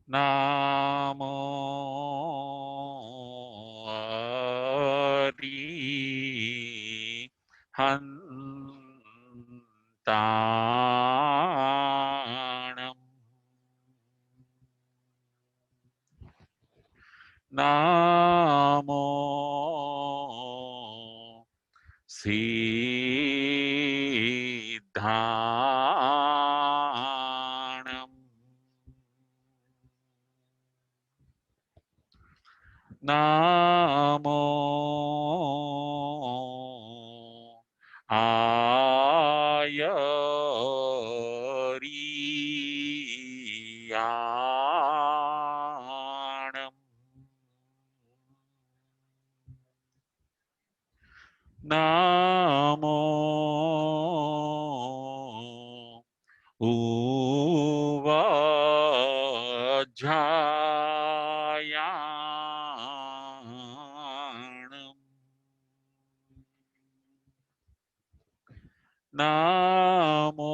નામો હંતાણમ નામો સિદ્ધાણમ નામો આયરિયાણમ નામો ઉવાજાયાણમ નામો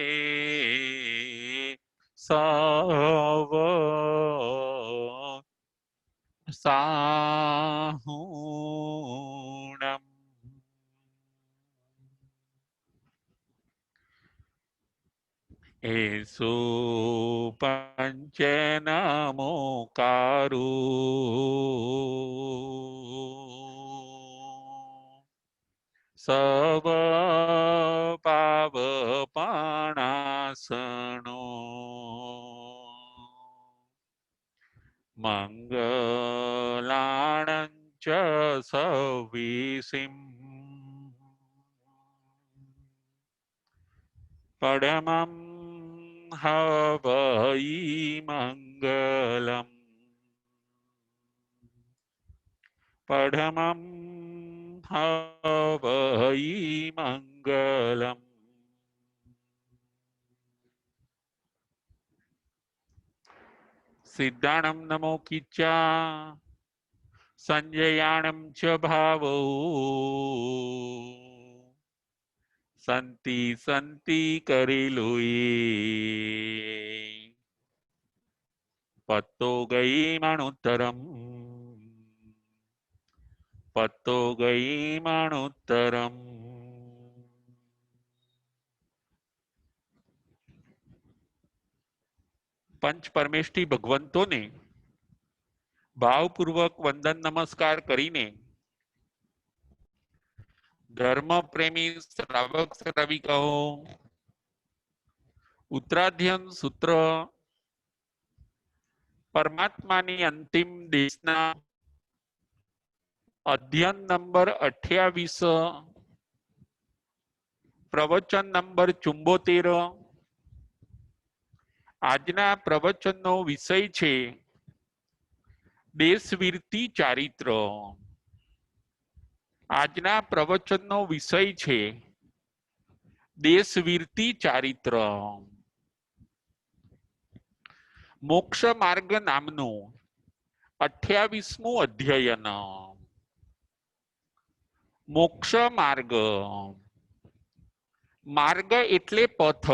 લોયે સવ સાહુણમ એસો પંચ નમોકારો સવ પાવપણાસણો મંગલાણં ચ સવિસિં પરમં હવૈ મંગલમ પરમં હવૈ મંગલમ સિદ્ધાણમ નમો કિચ્ચા સંજયાણમ ચ ભાવો સંતિ સંતિ કરેલુયે પત્તો ગઈ મણુત્તરમ પત્તો ગઈ મણુત્તરમ પંચ પરમેષ્ઠી ભગવંતોને ભાવપૂર્વક વંદન નમસ્કાર કરીને ધર્મ પ્રેમી શ્રાવક શ્રાવિકાઓ ઉત્તરાધ્યન સૂત્ર પરમાત્માની અંતિમ દેશના અધ્યયન નંબર 28 પ્રવચન નંબર 74 આજના પ્રવચનનો વિષય છે દેશવીરતી ચારિત્ર આજના પ્રવચનનો વિષય છે દેશવીરતી ચારિત્ર મોક્ષ માર્ગ નામનું 28મું અધ્યયન મોક્ષ માર્ગ માર્ગ એટલે પથ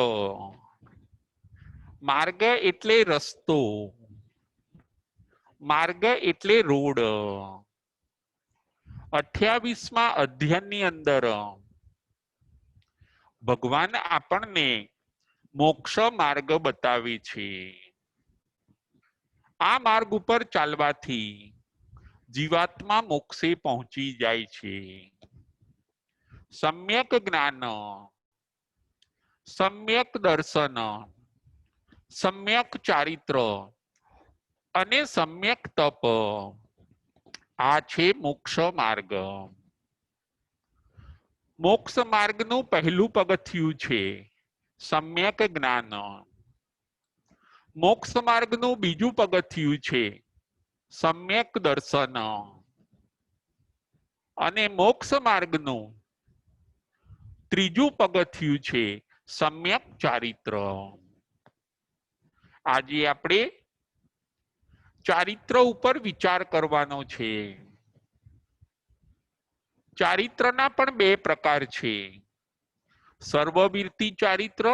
માર્ગ એટલે રસ્તો માર્ગ એટલે રોડ 28મા અધ્યયનની અંદર ભગવાન આપણને મોક્ષ માર્ગ બતાવે છે આ માર્ગ ઉપર ચાલવાથી જીવાત્મા મોક્ષે પહોંચી જાય છે સમ્યક જ્ઞાન સમ્યક દર્શન સમ્યક ચારિત્ર અને સમ્યક તપ આ છે મોક્ષ માર્ગ મોક્ષ માર્ગનું પહેલું પગથિયું છે સમ્યક જ્ઞાન મોક્ષ માર્ગનું બીજું પગથિયું છે સમ્યક દર્શન અને મોક્ષ માર્ગનું ત્રીજું પગથિયું છે સમ્યક ચારિત્ર આજે આપણે ચારિત્ર ઉપર વિચાર કરવાનો છે ચારિત્રના પણ બે પ્રકાર છે સર્વવીરતી ચારિત્ર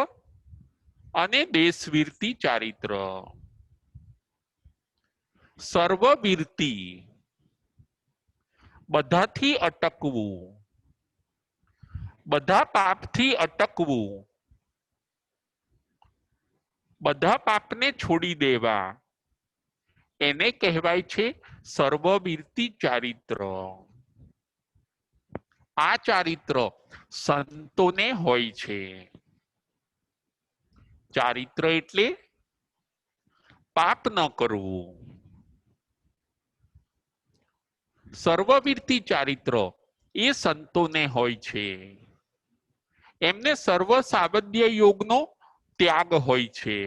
અને દેશવીરતી ચારિત્ર. સર્વવીરતી બધાથી અટકવું, બધા પાપથી અટકવું, બધા પાપને છોડી દેવા, એને કહેવાય છે સર્વવીરતી ચારિત્ર. આ ચારિત્ર સંતોને હોય છે. ચારિત્ર એટલે પાપ ન કરવું. સર્વવીરતી ચારિત્ર એ સંતોને હોય છે. એમને સર્વ સાવધ્ય યોગનો ત્યાગ હોય છે.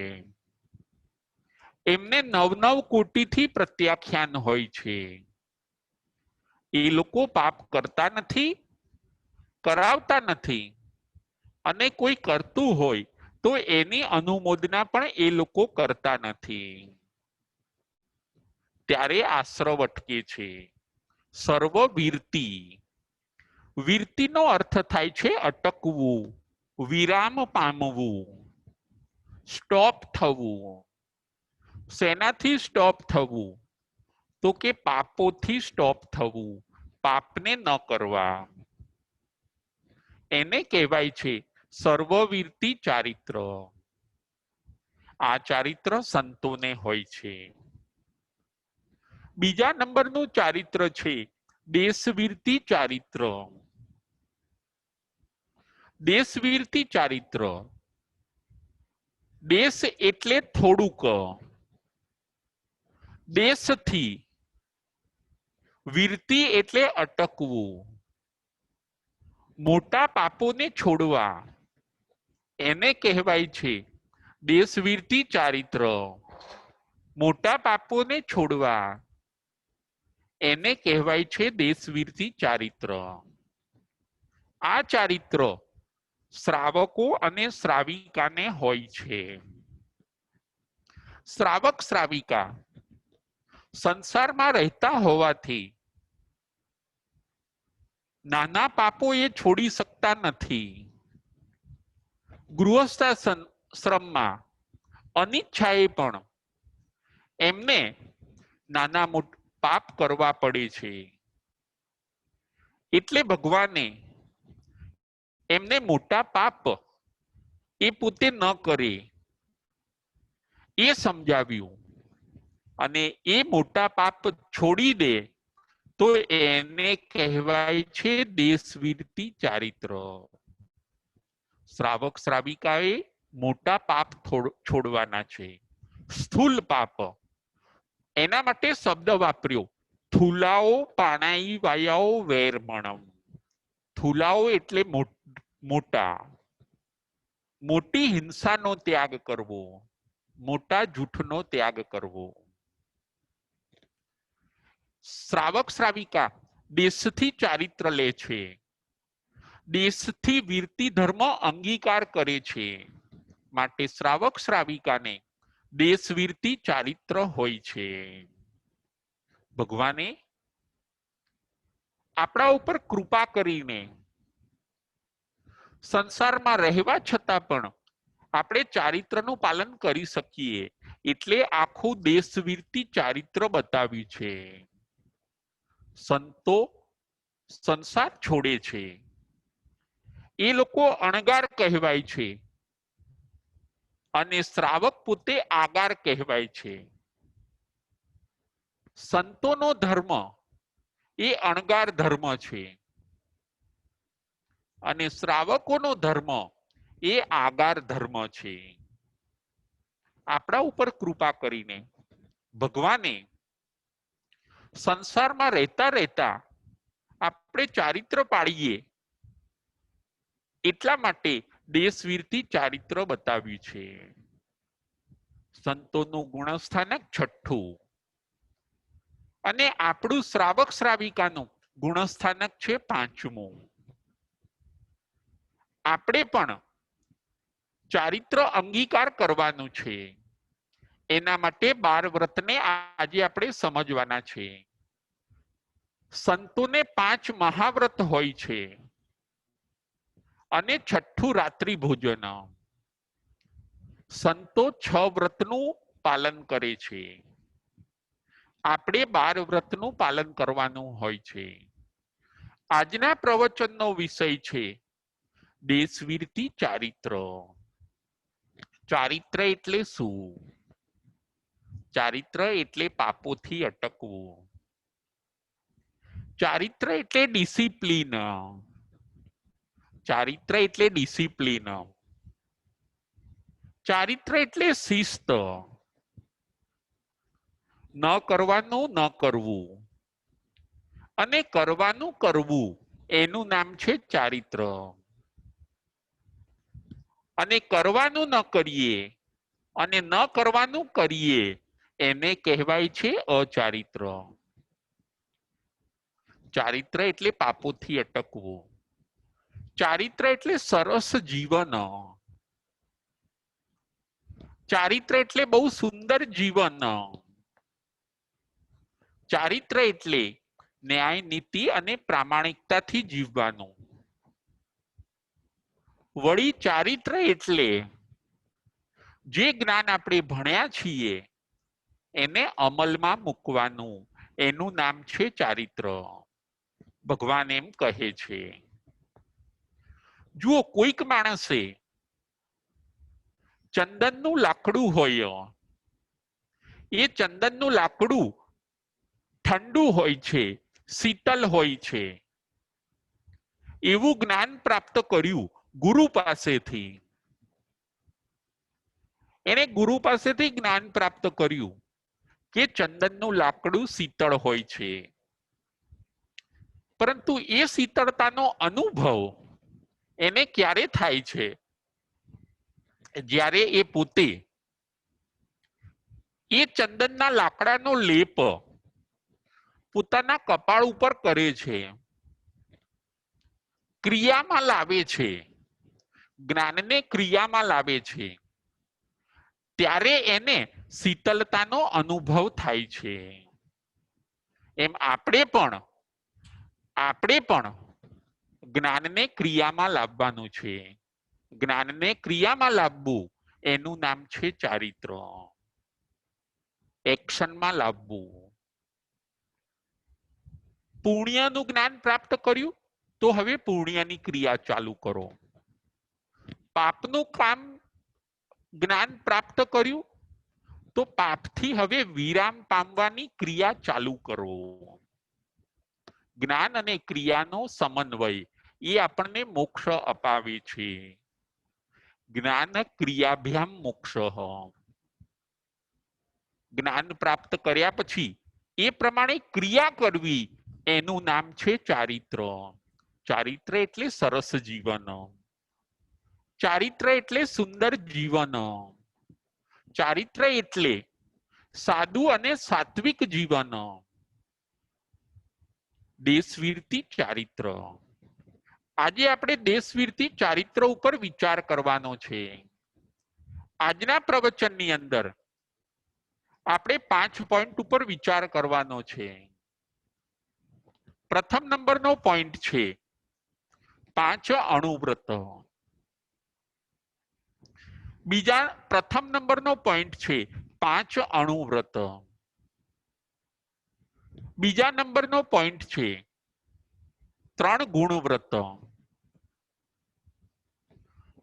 એમને નવ કોટીથી પ્રત્યાખ્યાન હોય છે. એ લોકો પાપ કરતા નથી, કરાવતા નથી, અને કોઈ કરતું હોય તો એની અનુમોદના પણ એ લોકો કરતા નથી. ત્યારે આશ્રવ અટકે છે. સર્વવીરતી, વીરતીનો અર્થ થાય છે અટકવું, વિરામ પામવું, સ્ટોપ થવું. શેનાથી સ્ટોપ થવું? તો કે પાપોથી સ્ટોપ થવું, પાપને ન કરવા. એને કહેવાય છે સર્વવીરતી ચારિત્ર. આ ચારિત્ર સંતોને હોય છે. બીજા નંબરનું ચારિત્ર છે દેશવીરતી ચારિત્ર. દેશવીરતી ચારિત્ર, દેશ એટલે થોડુંક, દેશથી, વીરતી એટલે અટકવું, મોટા પાપોને છોડવા, એને કહેવાય છે દેશવીરતી ચારિત્ર. મોટા પાપોને છોડવા, એને કહેવાય છે દેશવીરતી ચારિત્ર. આ ચારિત્ર શ્રાવકો અને શ્રાવિકાને હોય છે. શ્રાવક શ્રાવિકા સંસારમાં રહેતા હોવાથી નાના પાપો એ છોડી શકતા નથી. ગૃહસ્થાશ્રમમાં અનિચ્છાએ પણ એમને નાના મોટા પાપ કરવા પડે છે. એટલે ભગવાને એમને મોટા પાપ એ પોતે ન કરે એ સમજાવ્યું, અને એ મોટા પાપ છોડી દે તો એને કહેવાય છે દેશવીરતી ચારિત્ર. શ્રાવક શ્રાવિકાએ મોટા પાપ છોડવાના છે. સ્થૂલ પાપ, એના માટે શબ્દ વાપર્યો થુલાઓ પાણાઈ વાયાઓ વેરમણમ. થુલાઓ એટલે મોટા, મોટી હિંસાનો ત્યાગ કરવો, મોટા જૂઠનો ત્યાગ કરવો. શ્રાવક શ્રાવિકા દેશથી ચારિત્ર લે છે, દેશથી વીરતી ધર્મ અંગીકાર કરે છે. માટે શ્રાવક શ્રાવિકાને દેશવીરતી ચારિત્ર હોય છે. ભગવાને આપણા ઉપર કૃપા કરીને સંસારમાં રહેવા છતાં પણ આપણે ચારિત્રનું પાલન કરી શકીએ એટલે આખું દેશવીરતી ચારિત્ર બતાવ્યું છે. સંતો સંસાર છોડે છે, એ લોકો અણગાર કહેવાય છે, અને શ્રાવક પોતે આગાર કહેવાય છે. સંતોનો ધર્મ એ અણગાર ધર્મ છે, અને શ્રાવકોનો ધર્મ એ આગાર ધર્મ છે. આપણા ઉપર કૃપા કરીને ભગવાને સંસારમાં રહેતા રહેતા આપણે ચારિત્ર પાળીએ એટલા માટે દેશવીરતી ચારિત્ર બતાવ્યું છે. સંતોનું ગુણસ્થાનક છઠ્ઠું, અને આપણું શ્રાવક શ્રાવિકાનું ગુણસ્થાનક છે પાંચમું. આપણે પણ ચારિત્ર અંગીકાર કરવાનું છે. એના માટે 12 વ્રતને આજે આપણે સમજવાના છે. સંતોને 5 મહાવ્રત હોય છે. અને છઠ્ઠું રાત્રિ ભોજન. સંતો 6 વ્રતનું પાલન કરે છે. આપણે 12 વ્રતનું પાલન કરવાનું હોય છે. આજના પ્રવચનનો વિષય છે દેશવીરતી ચારિત્ર. ચારિત્ર એટલે શું? ચારિત્ર એટલે પાપોથી અટકવું. ચારિત્ર એટલે ડિસિપ્લિન. ચારિત્ર એટલે ડિસિપ્લિન. ચારિત્ર એટલે શિસ્ત. ન કરવાનું ન કરવું અને કરવાનું કરવું એનું નામ છે ચારિત્ર. અને કરવાનું ન કરીએ અને ન કરવાનું કરીએ એને કહેવાય છે અચારિત્ર. ચારિત્ર એટલે પાપોથી અટકવું. ચારિત્ર એટલે સરસ જીવન. ચારિત્ર એટલે બહુ સુંદર જીવન. ચારિત્ર એટલે ન્યાય, નીતિ અને પ્રામાણિકતાથી જીવવાનું. વળી ચારિત્ર એટલે જે જ્ઞાન આપણે ભણ્યા છીએ એને અમલમાં મૂકવાનું. એનું નામ છે ચારિત્ર. ભગવાન એમ કહે છે. જુઓ, કોઈક માણસે ચંદનનું લાકડું હોય, એ ચંદનનું લાકડું ઠંડુ હોય છે, શીતલ હોય છે. એવું જ્ઞાન પ્રાપ્ત કર્યું ગુરુ પાસેથી. એને ગુરુ પાસેથી જ્ઞાન પ્રાપ્ત કર્યું કે ચંદનનું લાકડું શીતળ હોય છે. પરંતુ એ શીતળતાનો અનુભવ એને ક્યારે થાય છે? જ્યારે એ પોતે એ ચંદનના લાકડાનો લેપ પોતાના કપાળ ઉપર કરે છે, ક્રિયામાં લાવે છે, જ્ઞાનને ક્રિયામાં લાવે છે, ત્યારે એને શીતળતાનો અનુભવ થાય છે. એમ આપણે પણ જ્ઞાનને ક્રિયામાં લાવવાનું છે. જ્ઞાનને ક્રિયામાં લાવવું એનું નામ છે ચારિત્ર. એક્શનમાં લાવવું. પુણ્યનું જ્ઞાન પ્રાપ્ત કર્યું તો હવે પુણ્યની ક્રિયા ચાલુ કરો. પાપનું કામ જ્ઞાન પ્રાપ્ત કર્યું તો પાપથી હવે વિરામ પામવાની ક્રિયા ચાલુ કરો. જ્ઞાન અને ક્રિયાનો સમન્વય એ આપણને મોક્ષ અપાવે છે. જ્ઞાન ક્રિયાભ્યામ મોક્ષ. જ્ઞાન પ્રાપ્ત કર્યા પછી એ પ્રમાણે ક્રિયા કરવી એનું નામ છે ચારિત્ર. ચારિત્ર એટલે સરસ જીવન. ચારિત્ર એટલે સુંદર જીવન. ચારિત્ર એટલે સાદું અને સાત્વિક જીવન. દેશવીરતી ચારિત્ર. આજે આપણે દેશવીરતી ચારિત્ર ઉપર વિચાર કરવાનો છે. આજના પ્રવચનની અંદર આપણે 5 પોઈન્ટ ઉપર વિચાર કરવાનો છે. પ્રથમ નંબરનો પોઈન્ટ છે 5 અણુવ્રત. પ્રથમ નંબરનો પોઈન્ટ છે 5 અણુવ્રત. બીજા નંબરનો પોઈન્ટ છે 3 ગુણવ્રત.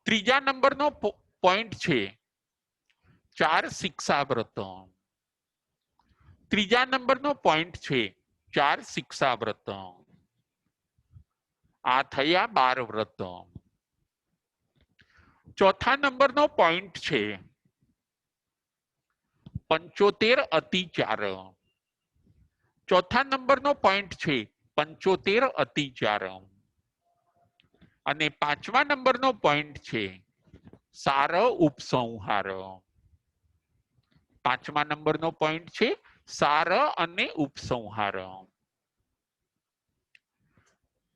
ત્રીજા નંબરનો પોઈન્ટ છે 4 શિક્ષાવ્રત. ત્રીજા નંબરનો પોઈન્ટ છે 4 શિક્ષાવ્રત. આ થયા 12 વ્રત. ચોથા નંબરનો પોઈન્ટ છે 75 અતિચાર. ચોથા નંબરનો પોઈન્ટ છે 75 અતિચાર. અને પાંચમા નંબરનો પોઈન્ટ છે સાર ઉપસંહાર. પાંચમા નંબરનો પોઈન્ટ છે સાર અને ઉપસંહાર.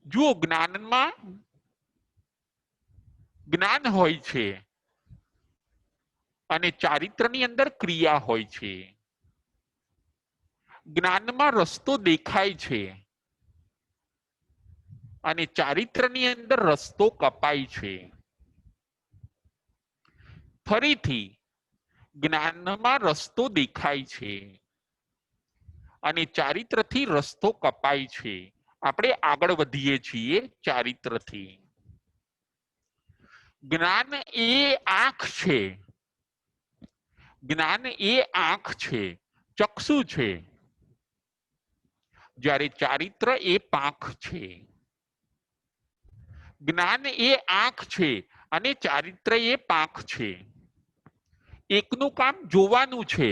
જુઓ, જ્ઞાનમાં જ્ઞાન હોય છે અને ચારિત્રની અંદર ક્રિયા હોય છે. જ્ઞાનમાં રસ્તો દેખાય છે અને ચારિત્રની અંદર રસ્તો કપાય છે. ફરીથી જ્ઞાનમાં રસ્તો દેખાય છે અને ચારિત્રથી રસ્તો કપાય છે. આપણે આગળ વધીએ છીએ ચારિત્રથી. જ્ઞાન એ આંખ છે. જ્ઞાન એ આંખ છે, ચક્ષુ છે, જ્યારે ચારિત્ર એ પાંખ છે. જ્ઞાન એ આંખ છે અને ચારિત્ર એ પાંખ છે. એકનું કામ જોવાનું છે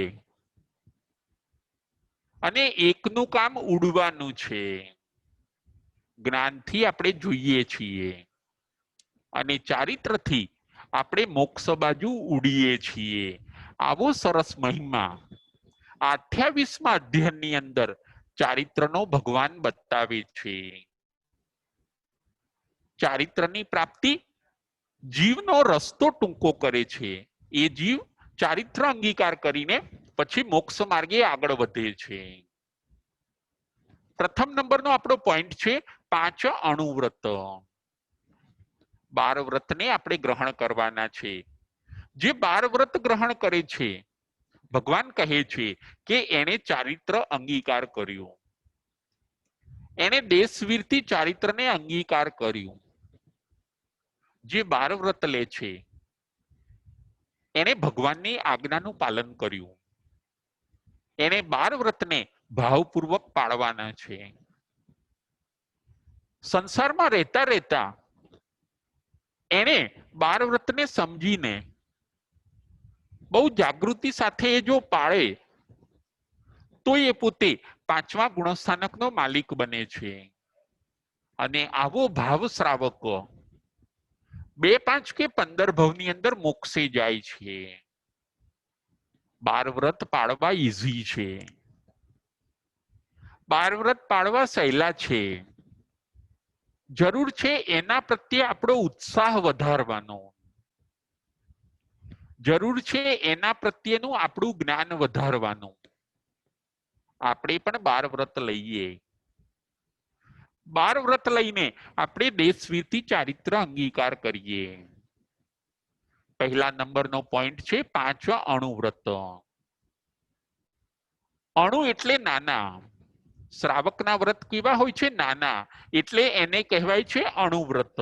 અને એકનું કામ ઉડવાનું છે. જ્ઞાનથી આપણે જોઈએ છીએ અને ચારિત્રથી આપણે મોક્ષ બાજુ ઉડીએ છીએ. આવો સરસ મહિમા 28મા અધ્યાયની અંદર ચારિત્રનો ભગવાન બતાવે છે. ચારિત્રની પ્રાપ્તિ જીવનો રસ્તો ટૂંકો કરે છે. એ જીવ ચારિત્ર અંગીકાર કરીને પછી મોક્ષ માર્ગે આગળ વધે છે. પ્રથમ નંબરનો આપણો પોઈન્ટ છે 5 અણુવ્રત. 12 વ્રતને આપણે ગ્રહણ કરવાના છે. જે 12 વ્રત ગ્રહણ કરે છે, ભગવાન કહે છે કે એને ચારિત્ર અંગીકાર કર્યું, એને દેશવીરથી ચારિત્રને અંગીકાર કર્યું. જે 12 વ્રત લે છે એને ભગવાનની આજ્ઞાનું પાલન કર્યું. એને 12 વ્રતને ભાવપૂર્વક પાળવાના છે. સંસારમાં રહેતા રહેતા એને 12 વ્રતને સમજીને બહુ જાગૃતિ સાથે એ જો પાળે તો એ પોતે 5મા ગુણસ્થાનકનો માલિક બને છે. અને આવો ભાવ શ્રાવક 2, 5 કે 15 ભવની અંદર મોક્ષે જાય છે. 12 વ્રત પાળવા ઈઝી છે. 12 વ્રત પાળવા સહેલા છે. જરૂર છે એના પ્રત્યે આપણો ઉત્સાહ વધારવાનો. જરૂર છે એના પ્રત્યેનું આપણું જ્ઞાન વધારવાનું. આપણે પણ 12 વ્રત લઈએ. 12 વ્રત લઈને આપણે દેશવીરથી ચારિત્ર અંગીકાર કરીએ. પહેલા નંબરનો પોઈન્ટ છે 5 અણુવ્રત. અણુ એટલે નાના. શ્રાવકના વ્રત કેવા હોય છે? નાના. એટલે એને કહેવાય છે અણુવ્રત.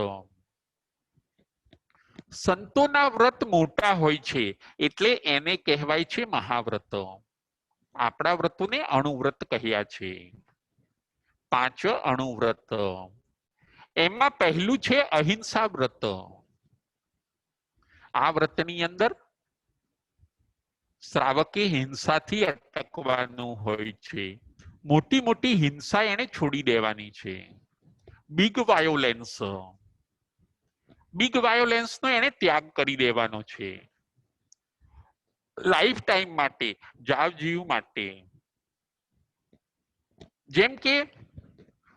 સંતોના વ્રત મોટા હોય છે એટલે એને કહેવાય છે મહાવ્રત. આપણા વ્રતોને અણુવ્રત કહ્યા છે. 5 અણુવ્રત. એમાં પહેલું છે અહિંસા વ્રત. આ વ્રતની અંદર શ્રાવકે હિંસાથી અટકવાનું હોય છે. મોટી મોટી હિંસા એને છોડી દેવાની છે. Big violence. બિગ વાયોલેન્સનો એને ત્યાગ કરી દેવાનો છે. લાઈફ ટાઈમ માટે, જાવજીવ માટે. જેમ કે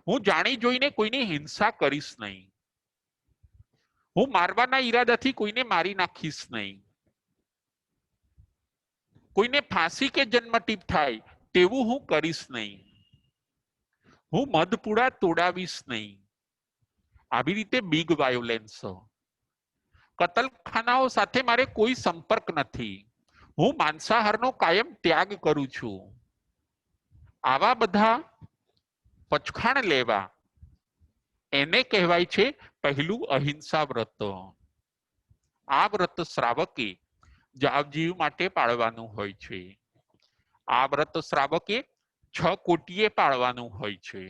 હું જાણી જોઈને કોઈની હિંસા કરીશ નહીં. હું મારવાના ઈરાદાથી કોઈને મારી નાખીશ નહીં. કોઈને ફાંસી કે જન્મટીપ થાય તેવું હું કરીશ નહીં. હું મધપુડા તોડાવીશ નહીં. આવી રીતે બિગ વાયોલેન્સ. કતલખાનાઓ સાથે મારે કોઈ સંપર્ક નથી. હું માંસાહારનો કાયમ ત્યાગ કરું છું. આવા બધા પચખાણ લેવા એને કહેવાય છે પહેલું અહિંસા વ્રત. આ વ્રત શ્રાવકે જાવજીવ માટે પાળવાનું હોય છે. આ વ્રત શ્રાવકે 6 કોટીએ પાળવાનું હોય છે.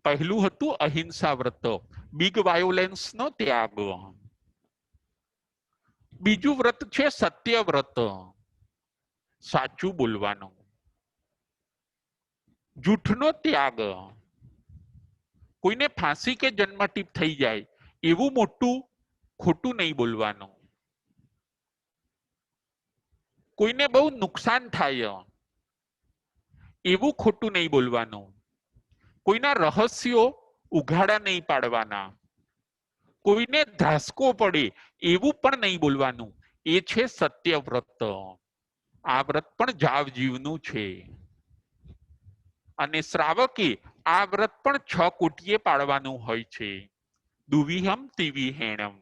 પહેલું હતું અહિંસા વ્રત, બિગ વાયોલેન્સનો ત્યાગ. બીજું વ્રત છે સત્ય વ્રત, સાચું બોલવાનું. જૂઠનો ત્યાગ. કોઈને ફાંસી કે જન્મટીપ થઈ જાય એવું મોટું ખોટું નહીં બોલવાનું. કોઈને બહુ નુકસાન થાય એવું ખોટું નહીં બોલવાનું. કોઈના રહસ્યો ઉઘાડા નહીં પાડવાના. કોઈને ધ્રાસકો પડે એવું પણ નહીં બોલવાનું. એ છે સત્ય વ્રત. આ વ્રત પણ જાવજીવનું છે. અને શ્રાવકે આ વ્રત પણ 6 કોટીએ પાળવાનું હોય છે. દુવિહમ તિવિહેણમ,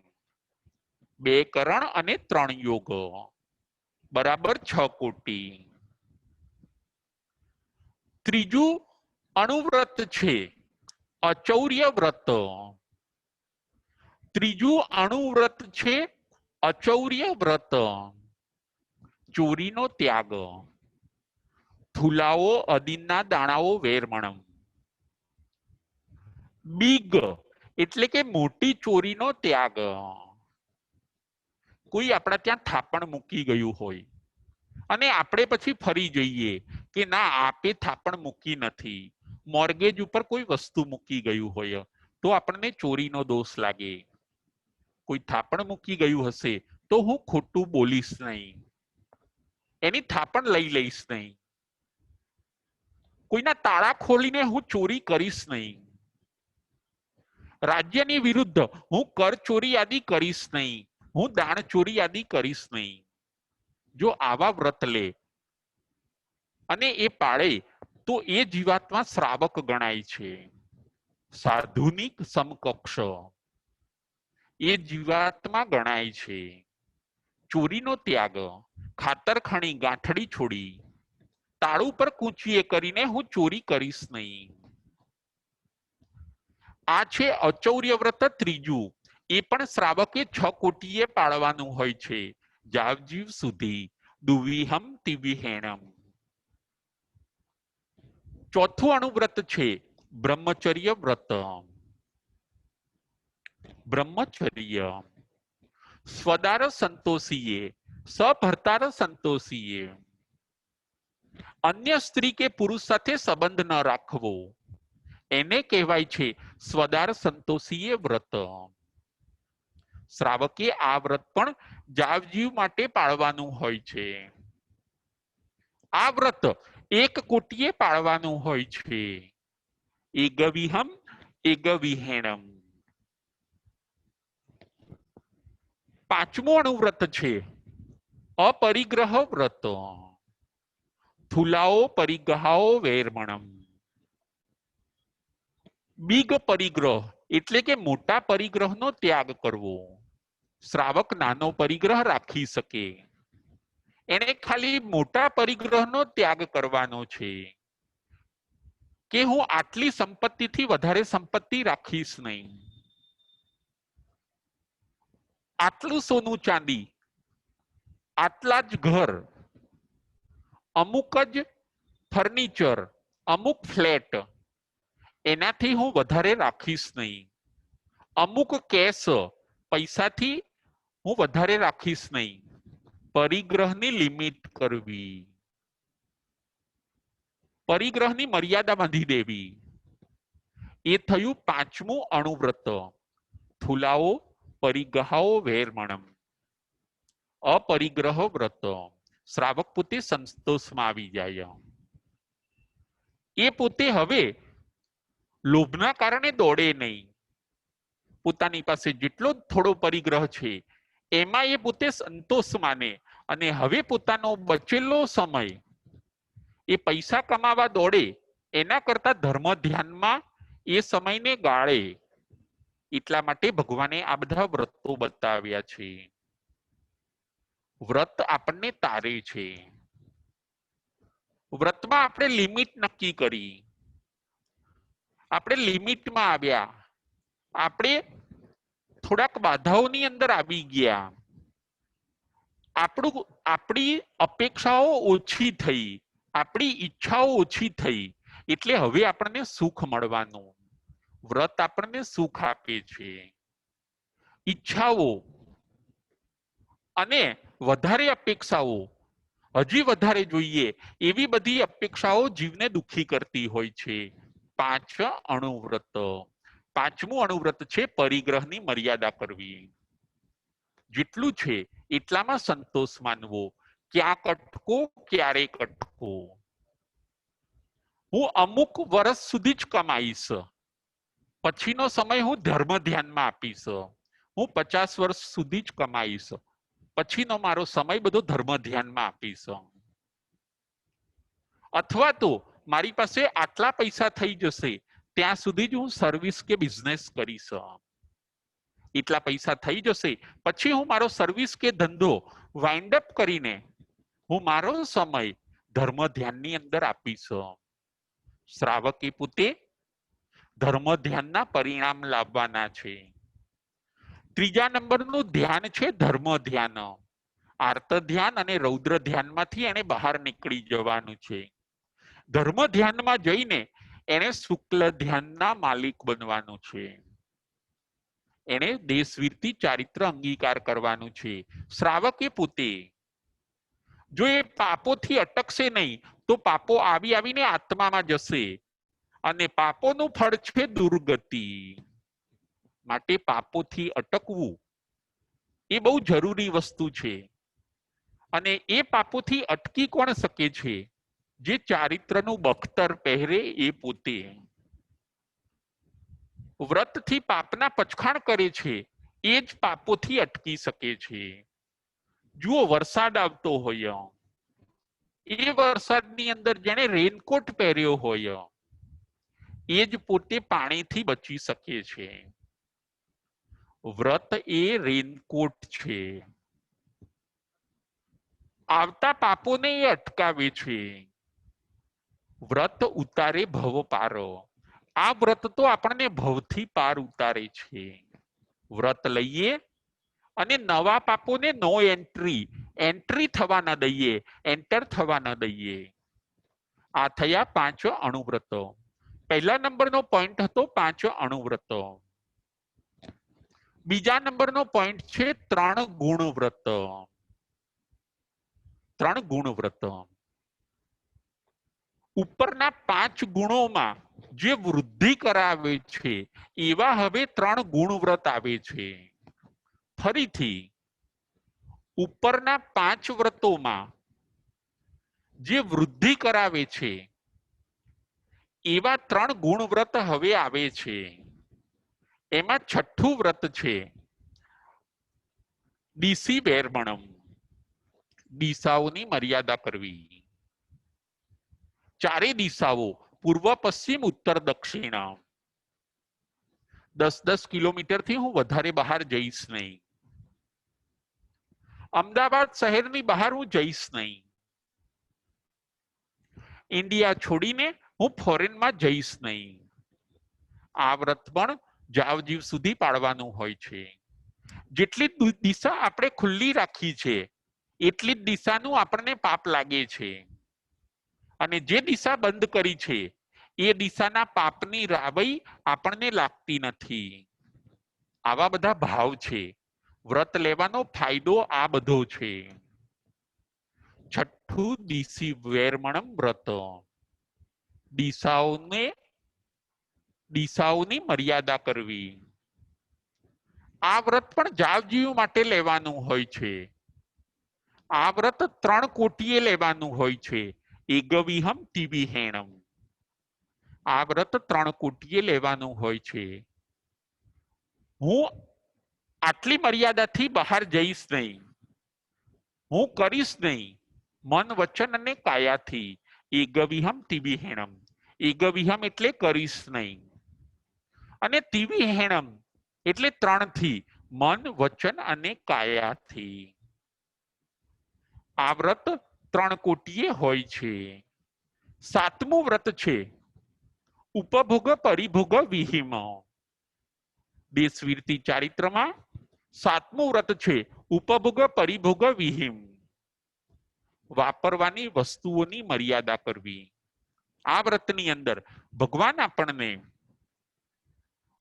2 કરણ અને 3 યોગ બરાબર 6 કોટી. ત્રીજું અણુવ્રત છે અચૌર્ય વ્રત. ત્રીજું અણુવ્રત છે અચૌર્ય વ્રત. ચોરીનો ત્યાગ. થુલાઓ અદીનના દાણાઓ વેરમણમ. બીગ એટલે કે મોટી ચોરીનો ત્યાગ. કોઈ આપણા ત્યાં થાપણ મૂકી ગયું હોય અને આપણે પછી ફરી જઈએ કે ના આપે થાપણ મૂકી નથી, મોર્ગેજ ઉપર કોઈ વસ્તુ મૂકી ગયું હોય તો આપણને ચોરીનો દોષ લાગે. કોઈ થાપણ મૂકી ગયું હશે તો હું ખોટું બોલીશ નહીં, એની થાપણ લઈ લઈશ નહીં, કોઈના તાળા ખોલીને હું ચોરી કરીશ નહીં, રાજ્યની વિરુદ્ધ હું કર ચોરી આદિ કરીશ નહીં, હું દાણ ચોરી આદિ કરીશ નહીં. જો આવા વ્રત લે અને એ પાળે તો એ જીવાત્મા શ્રાવક ગણાય છે, સાધુની સમકક્ષ એ જીવાત્મા ગણાય છે. ચોરીનો ત્યાગ, ખાતર ખણી ગાંઠડી છોડી, તાળું પર કૂંચીએ કરીને હું ચોરી કરીશ નહીં. આ છે અચૌર્ય વ્રત ત્રીજું. એ પણ શ્રાવકે 6 કોટીએ પાળવાનું હોય છે, જાવજીવ સુધી. દુવિહમ તિવિહેણમ. ચોથું અણુવ્રત છે બ્રહ્મચર્ય વ્રત. બ્રહ્મચર્ય સ્વદાર સંતોષીએ, સભર્તાર સંતોષીએ. અન્ય સ્ત્રી કે પુરુષ સાથે સંબંધ ન રાખવો, એને કહેવાય છે સ્વદાર સંતોષીએ વ્રત. શ્રાવકે આ વ્રત પણ જાવજીવ માટે પાળવાનું હોય છે. આ વ્રત 1 કોટીએ પાળવાનું હોય છે. એગવિહમ એગવિહેણમ. પાંચમું અણુવ્રત છે અપરિગ્રહ વ્રત. થુલાઓ પરિગ્રહાઓ વેરમણમ. બીગ પરિગ્રહ એટલે કે મોટા પરિગ્રહનો ત્યાગ કરવો. શ્રાવક નાનો પરિગ્રહ રાખી શકે, એને ખાલી મોટા પરિગ્રહનો ત્યાગ કરવાનો છે કે હું આટલી સંપત્તિથી વધારે સંપત્તિ રાખીશ નહીં, આટલું સોનું ચાંદી, આટલા જ ઘર, અમુક જ ફર્નિચર, અમુક ફ્લેટ, એનાથી હું વધારે રાખીશ નહીં, અમુક કેશ પૈસાથી હું વધારે રાખીશ નહીં. પરિગ્રહની લિમિટ કરવી, પરિગ્રહની મર્યાદા બાંધી દેવી. એ થયું પાંચમું અણુવ્રત. થુલાઓ પરિગ્રહાઓ વેરમણમ. અપરિગ્રહ વ્રત. શ્રાવક પોતે સંતોષમાં આવી જાય. એ પોતે હવે લોભના કારણે દોડે નહીં. પોતાની પાસે જેટલો થોડો પરિગ્રહ છે એમાં એ પોતે સંતોષ માને અને હવે પોતાનો બચેલો સમય એ પૈસા કમાવા દોડે એના કરતા ધર્મ ધ્યાનમાં એ સમયને ગાળે. એટલા માટે ભગવાને આ બધા વ્રતો બતાવ્યા છે. વ્રત આપણને તારે છે. વ્રતમાં આપણે લિમિટ નક્કી કરી, આપણે લિમિટમાં આવ્યા, આપણે થોડાક બાધાઓની અંદર આવી ગયા, આપણી અપેક્ષાઓ ઓછી થઈ, આપણી ઈચ્છાઓ ઓછી થઈ, એટલે હવે આપણને સુખ મળવાનું. વ્રત આપણને સુખ આપે છે. ઈચ્છાઓ અને વધારે અપેક્ષાઓ, હજી વધારે જોઈએ એવી બધી અપેક્ષાઓ જીવને દુઃખી કરતી હોય છે. 5 અણુવ્રત. પાંચમું અણુવ્રત છે પરિગ્રહની મર્યાદા કરવી. જેટલું છે એટલામાં સંતોષ માનવો. ક્યાં કટકો ક્યારે કટકો. હું અમુક વર્ષ સુધી જ કમાઈશ, પછીનો સમય હું ધર્મ ધ્યાનમાં આપીશ. હું 50 વર્ષ સુધી જ કમાઈશ, પછીનો મારો સમય બધો ધર્મ ધ્યાનમાં આપીશ. અથવા તો મારી પાસે આટલા પૈસા થઈ જશે ત્યાં સુધી જ હું સર્વિસ કે બિઝનેસ કરીશ. એટલા પૈસા થઈ જશે પછી હું મારો સર્વિસ કે ધંધો વાઇન્ડ અપ કરીને હું મારો સમય ધર્મ ધ્યાનની અંદર આપીશ. શ્રાવકે પોતે ધર્મ ધ્યાનના પરિણામ લાવવાના છે. ત્રીજા નંબરનું ધ્યાન છે ધર્મ ધ્યાન. આર્ત ધ્યાન અને રૌદ્ર ધ્યાનમાંથી એને બહાર નીકળી જવાનું છે. ધર્મ ધ્યાનમાં જઈને એને શુક્લ ધ્યાનના માલિક બનવાનું છે. એને દેશવીરથી ચારિત્ર અંગીકાર કરવાનું છે. શ્રાવકે પોતે જો એ પાપોથી અટકશે નહીં તો પાપો આવી આવીને આત્મામાં જશે અને પાપોનું ફળ છે દુર્ગતિ. માટે પાપોથી અટકવું એ બહુ જરૂરી વસ્તુ છે. અને એ પાપોથી અટકી કોણ શકે છે? જે ચારિત્રનું બખ્તર પહેરે એ પોતે. વ્રતથી પાપના પચખાણ કરે છે એ જ પાપોથી અટકી શકે છે. જુઓ વરસાદ આવતો હોય એ વરસાદની અંદર જેને રેનકોટ પહેર્યો હોય એ જ પોતે પાણીથી બચી શકે છે. વ્રત એ રેનકોટ છે. આવતા પાપોને એ અટકાવે છે. વ્રત ઉતારે ભવ પારો. આ વ્રત તો આપણને ભવથી પાર ઉતારે છે. વ્રત લઈએ અને નવા પાપોને નો એન્ટ્રી થવા ન દઈએ, એન્ટર થવા ન દઈએ. આ થયા 5 અણુવ્રતો. પહેલા નંબરનો પોઈન્ટ હતો 5 અણુવ્રતો. બીજા નંબરનો પોઈન્ટ છે 3 ગુણ વ્રત. 3 ગુણ વ્રત. ઉપરના 5 ગુણોમાં જે વૃદ્ધિ કરાવે છે એવા હવે 3 ગુણ વ્રત આવે છે. ફરીથી ઉપરના 5 વ્રતોમાં જે વૃદ્ધિ કરાવે છે એવા 3 ગુણ વ્રત હવે આવે છે. એમાં છઠ્ઠું વ્રત છે ડીસી વેરમણમ. દિશાઓની મર્યાદા કરવી. ચારે દિશાઓ પૂર્વ પશ્ચિમ ઉત્તર દક્ષિણ 10-10 કિલોમીટરથી હું વધારે બહાર જઈશ નહીં. અમદાવાદ શહેરની બહાર હું જઈશ નહીં. ઇન્ડિયા છોડીને હું ફોરેનમાં જઈશ નહીં. આ વ્રત પણ જાવજીવ સુધી પાડવાનું હોય છે. જેટલી દિશા આપણે ખુલ્લી રાખી છે એટલી જ દિશાનું આપણને પાપ લાગે છે. અને જે દિશા બંધ કરી છે એ દિશાના પાપની રાવઈ આપણને લાગતી નથી. આવા બધા ભાવ છે. વ્રત લેવાનો ફાયદો આ બધો છે. છઠ્ઠું દિશી વેરમણમ વ્રત. દિશાઓની મર્યાદા કરવી. આ વ્રત પણ જાવજીવ માટે લેવાનું હોય છે. આ વ્રત 3 કોટીએ લેવાનું હોય છે. એગવિહમ તિવિહેણમ. આ વ્રત 3 કોટીએ લેવાનું હોય છે. હું આટલી મર્યાદાથી બહાર જઈશ નહીં, હું કરીશ નહીં, મન વચન અને કાયાથી. એગવિહમ તિવિહેણમ. એગવિહમ એટલે કરીશ નહીં અને તિવિહેણમ એટલે 3 થી મન વચન અને કાયાથી. આ વ્રત 3 કોટીએ હોય છે. 7મું વ્રત છે ઉપભોગ પરિભોગ વિહિમ. દેશવીરતી ચારિત્રમાં 7મું વ્રત છે ઉપભોગ પરિભોગ વિહિમ. વાપરવાની વસ્તુઓની મર્યાદા કરવી. આ વ્રતની અંદર ભગવાન આપણને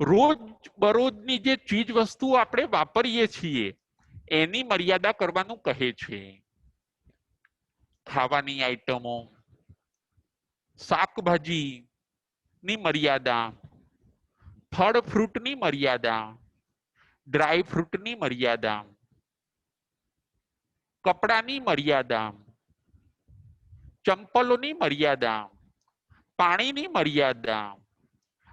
રોજ બરોજની જે ચીજ વસ્તુ આપણે વાપરીએ છીએ એની મર્યાદા કરવાનું કહે છે. ખાવાની આઈટમો, શાકભાજી ની મર્યાદા, ફળ ફ્રૂટની મર્યાદા, ડ્રાય ફ્રૂટની મર્યાદા, કપડાની મર્યાદા, ચંપલોની મર્યાદા, પાણીની મર્યાદા.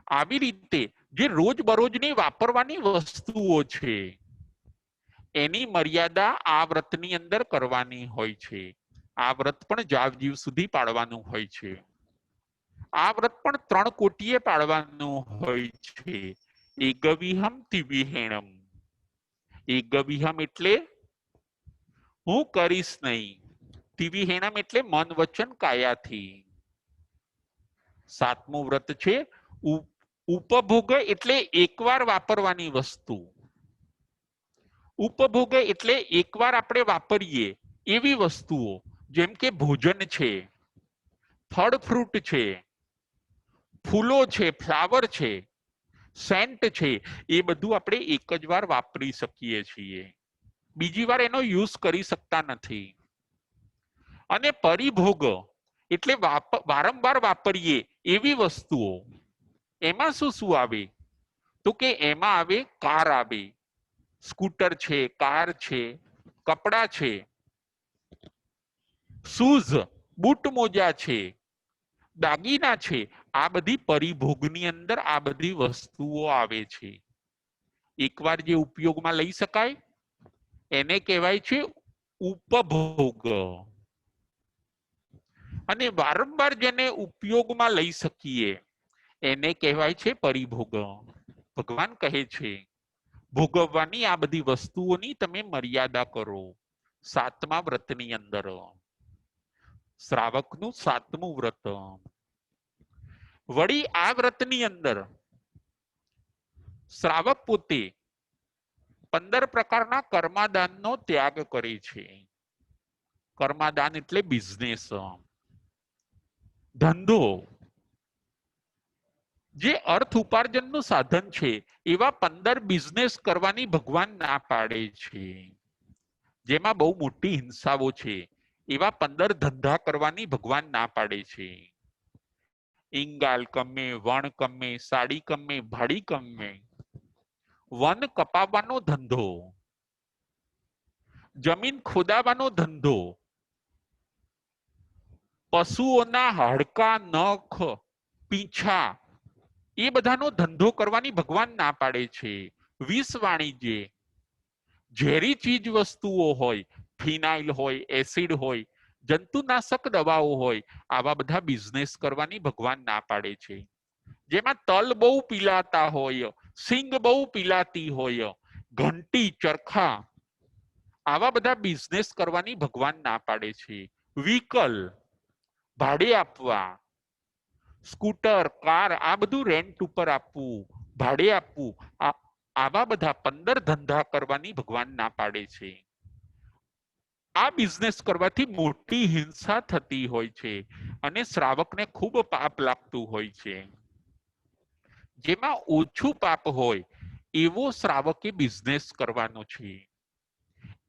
આવી રીતે જે રોજબરોજની વાપરવાની વસ્તુઓ છે એની મર્યાદા આ વ્રતની અંદર કરવાની હોય છે. આ વ્રત પણ જાવજીવ સુધી પાડવાનું હોય છે. આ વ્રત પણ 3 કોટીએ પાળવાનું હોય છે. એકવિહમ તિવિહેણમ. એકવિહમ એટલે હું કરીશ નહીં. તિવિહેણમ એટલે મન વચન કાયાથી. 7મું વ્રત છે ઉપભોગ એટલે એકવાર વાપરવાની વસ્તુ. ઉપભોગ એટલે એકવાર આપણે વાપરીએ એવી વસ્તુઓ, જેમ કે ભોજન છે, ફળ ફ્રૂટ છે, ફૂલો છે, ફ્લાવર છે, સેન્ટ છે, એ બધું આપણે એક જ વાર વાપરી શકીએ છીએ. બીજી વાર એનો યુઝ કરી શકતા નથી. અને પરિભોગ એટલે વારંવાર વાપરીએ એવી વસ્તુઓ. એમાં શું શું આવે? તો કે એમાં આવે કાર આવે, સ્કૂટર છે, કાર છે, કપડા છે, શૂઝ, બૂટ મોજા છે, દાગીના છે. આ બધી પરિભોગની અંદર આ બધી વસ્તુઓ આવે છે. એકવાર જે ઉપયોગમાં લઈ શકાય એને કહેવાય છે ઉપભોગ. અને વારંવાર જેને ઉપયોગમાં લઈ શકીએ એને કહેવાય છે પરિભોગ. ભગવાન કહે છે ભોગવવાની આ બધી વસ્તુઓની તમે મર્યાદા કરો. 7મા વ્રતની અંદર, શ્રાવકનું 7મું વ્રત. વળી આ વ્રતની અંદર શ્રાવક પોતે 15 પ્રકારના કર્માદાનનો ત્યાગ કરે છે. કર્માદાન એટલે બિઝનેસ, ધંધો. જે અર્થ ઉપાર્જનનું સાધન છે એવા 15 બિઝનેસ કરવાની ભગવાન ના પાડે છે. જેમાં બહુ મોટી હિંસાઓ છે એવા 15 ધંધા કરવાની ભગવાન ના પાડે છે. ઇંગાલ કમે, વણ કમે, સાડી કમે, ભાડી કમે. વન કપાવવાનો ધંધો, જમીન ખોદાવાનો ધંધો, પશુઓના હાડકા, નખ, પીંછા, એ બધાનો ધંધો કરવાની ભગવાન ના પાડે છે. વિષ વાણિજ્ય, ઝેરી ચીજ વસ્તુઓ હોય, ફિનાઇલ હોય, એસિડ હોય, જંતુનાશક દવાઓ હોય, આવા બધા બિઝનેસ કરવાની ભગવાન ના પાડે છે. જેમાં તલ બહુ પીલાતા હોય, સિંગ બહુ પીલાતી હોય, ઘંટી, ચરખા, આવા બધા બિઝનેસ કરવાની ભગવાન ના પાડે છે. વ્હીકલ ભાડે આપવા, સ્કૂટર, કાર, આ બધું રેન્ટ ઉપર આપવું, ભાડે આપવું, આવા બધા 15 ધંધા કરવાની ભગવાન ના પાડે છે. આ બિઝનેસ કરવાથી મોટી હિંસા થતી હોય છે અને શ્રાવકને ખૂબ પાપ લાગતું હોય છે. જેમાં ઓછું પાપ હોય એવો શ્રાવકે બિઝનેસ કરવાનો છે.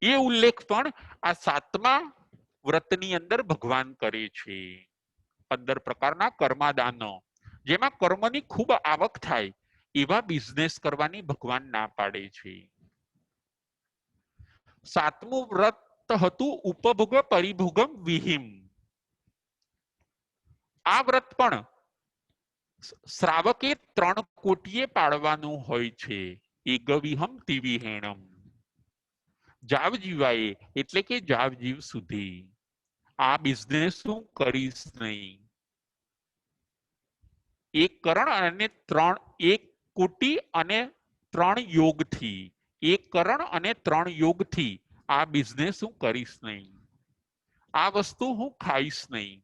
એ ઉલ્લેખ પણ આ 7મા વ્રતની અંદર ભગવાન કરે છે. 15 પ્રકારના કર્માદાનો, જેમાં કર્મની ખૂબ આવક થાય એવા બિઝનેસ કરવાની ભગવાન ના પાડે છે. 7મું વ્રત હતું ઉપભોગ પરિભોગમ વિહિમ. આ વ્રત પણ શ્રાવકે 3 કોટીએ પાડવાનું હોય છે. એકવિહમ તિવિહેણમ. જાવ જીવાય એટલે કે જાવ જીવ સુધી આ બિઝનેસ હું કરીશ નહીં. 1 કરણ અને 1 કોટી અને 3 યોગથી, 1 કરણ અને 3 યોગથી આ બિઝનેસ હું કરીશ નહીં. આ વસ્તુ હું ખાઈશ નહીં.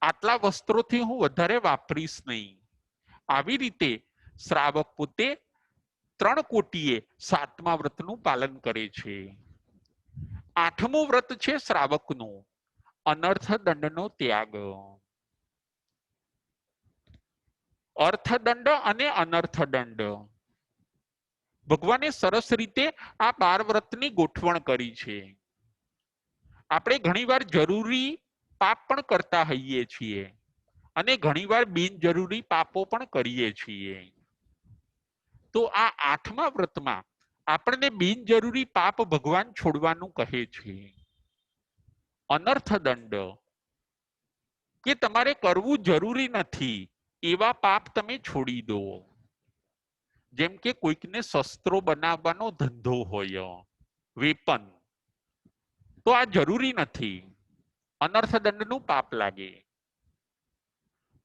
આટલા વસ્ત્રોથી હું વધારે વાપરીશ નહીં. આવી રીતે શ્રાવક પોતે 3 કોટીએ 7મા વ્રતનું પાલન કરે છે. 8મું વ્રત છે શ્રાવકનું અનર્થ દંડનો ત્યાગ. અર્થદંડ અને અનર્થદંડ. ભગવાને સરસ રીતે આ 12 વ્રતની ગોઠવણ કરી છે. આપણે ઘણીવાર જરૂરી પાપ પણ કરતા હોઈએ છીએ અને ઘણીવાર બિનજરૂરી પાપો પણ કરીએ છીએ. તો આ 8મા વ્રતમાં આપણને બિનજરૂરી પાપ ભગવાન છોડવાનું કહે છે. અનર્થદંડ કે તમારે કરવું જરૂરી નથી એવા પાપ તમે છોડી દો. જેમ કે કોઈકને શસ્ત્રો બનાવવાનો ધંધો હોય, વેપન, તો આ જરૂરી નથી, અનર્થદંડનું પાપ લાગે.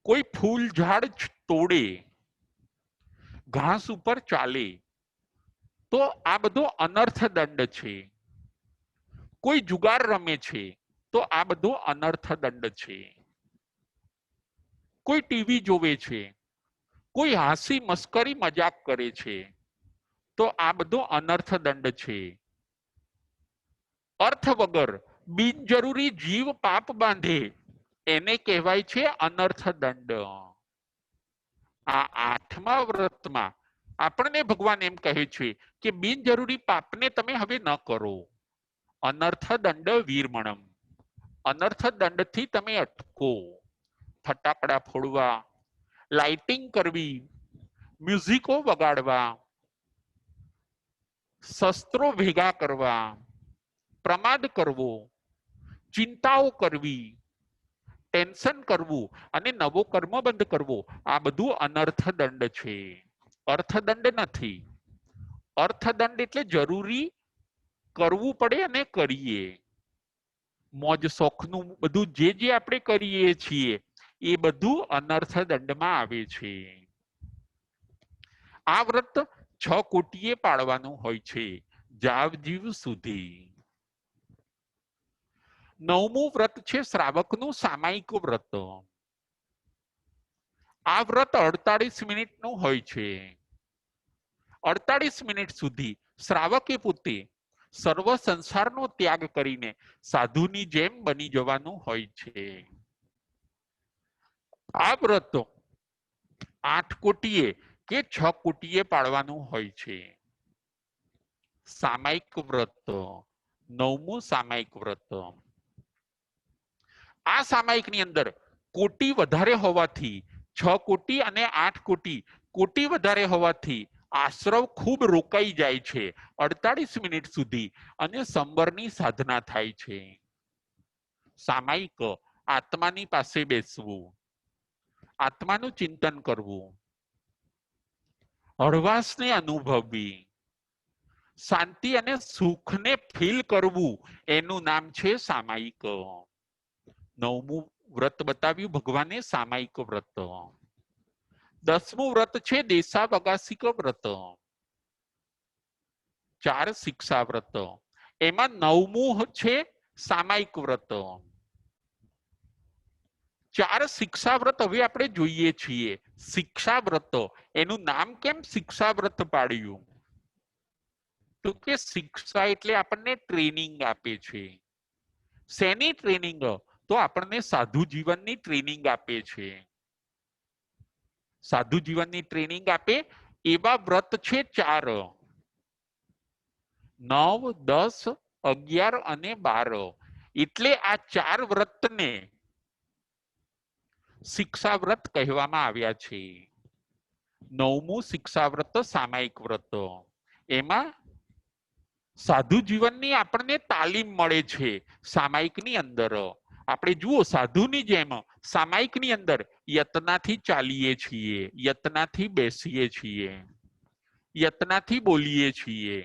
કોઈ ફૂલ ઝાડ તોડે, ઘાસ ઉપર ચાલે, તો આ બધો અનર્થ દંડ છે. કોઈ જુગાર રમે છે તો આ બધો અનર્થ દંડ છે. કોઈ ટીવી જોવે છે, કોઈ હાસી મસ્કરી મજાક કરે છે, તો આ બધો અનર્થ દંડ છે. અર્થ વગર બિનજરૂરી જીવ પાપ બાંધે એને કહેવાય છે અનર્થ દંડ. આ 8મા વ્રતમાં આપણને ભગવાન એમ કહે છે કે બિનજરૂરી પાપને તમે હવે ન કરો. અનર્થ દંડ વીરમણમ. અનર્થ દંડથી તમે અટકો. ફટાકડા ફોડવા, લાઇટિંગ કરવી, મ્યુઝિકો વગાડવા, શસ્ત્રો ભેગા કરવા, પ્રમાદ કરવો, ચિંતાઓ કરવી, ટેન્શન કરવું અને નવો કર્મબંધ કરવો, આ બધું અનર્થ દંડ છે. અર્થદંડ નથી. અર્થદંડ એટલે જરૂરી કરવું પડે અને કરીએ. મોજ શોખનું બધું જે આપણે કરીએ છીએ એ બધું અનર્થ દંડમાં આવે છે. આ વ્રત 6 કોટીએ પાળવાનું હોય છે, જાવજીવ સુધી. 9મું વ્રત છે શ્રાવકનું સામાયિક વ્રત. આ વ્રત 48 મિનિટનું હોય છે. 48 મિનિટ સુધી શ્રાવકે પોતે સર્વ સંસારનો ત્યાગ કરીને સાધુની જેમ બની જવાનું હોય છે. આ વ્રત 8 કોટીએ કે 6 કોટીએ પાળવાનું હોય છે. સામાયિક વ્રત, 9મું સામાયિક વ્રત. આ સામાયિકની અંદર કોટી વધારે હોવાથી 6 કોટી અને 8 કોટી, કોટી વધારે હોવાથી આશ્રવ ખૂબ રોકાઈ જાય છે 48 મિનિટ સુધી અને સંવરની સાધના થાય છે. સામાયિક આત્માની પાસે બેસવું, આત્માનું ચિંતન કરવું, હળવાશને અનુભવવી, શાંતિ અને સુખને ફીલ કરવું, એનું નામ છે સામાયિક. 9મું વ્રત બતાવ્યું ભગવાને, સામાયિક વ્રત. 10મું વ્રત છે દેશાવગાસિક વ્રત, 4 શિક્ષા વ્રત. એમાં 9મું છે સામાયિક વ્રત. 4 શિક્ષા વ્રત હવે આપણે જોઈએ છીએ. શિક્ષા વ્રત, એનું નામ કેમ શિક્ષા વ્રત પાડ્યું? તો કે શિક્ષા એટલે આપણને ટ્રેનિંગ આપે છે. શેની ટ્રેનિંગ? તો આપણને સાધુ જીવનની ટ્રેનિંગ આપે છે. સાધુ જીવનની ટ્રેનિંગ આપે એવા વ્રત છે 4. 9, 10, 11 અને 12. એટલે આ 4 વ્રતને શિક્ષા વ્રત કહેવામાં આવ્યા છે. 9મું શિક્ષા વ્રત સામાયિક વ્રત. એમાં સાધુ જીવનની આપણને તાલીમ મળે છે. સામાયિકની અંદર આપણે જુઓ, સાધુની જેમ સામાયિકની અંદર યત્નાથી ચાલીએ છીએ, યત્નાથી બેસીએ છીએ, યત્નાથી બોલીએ છીએ.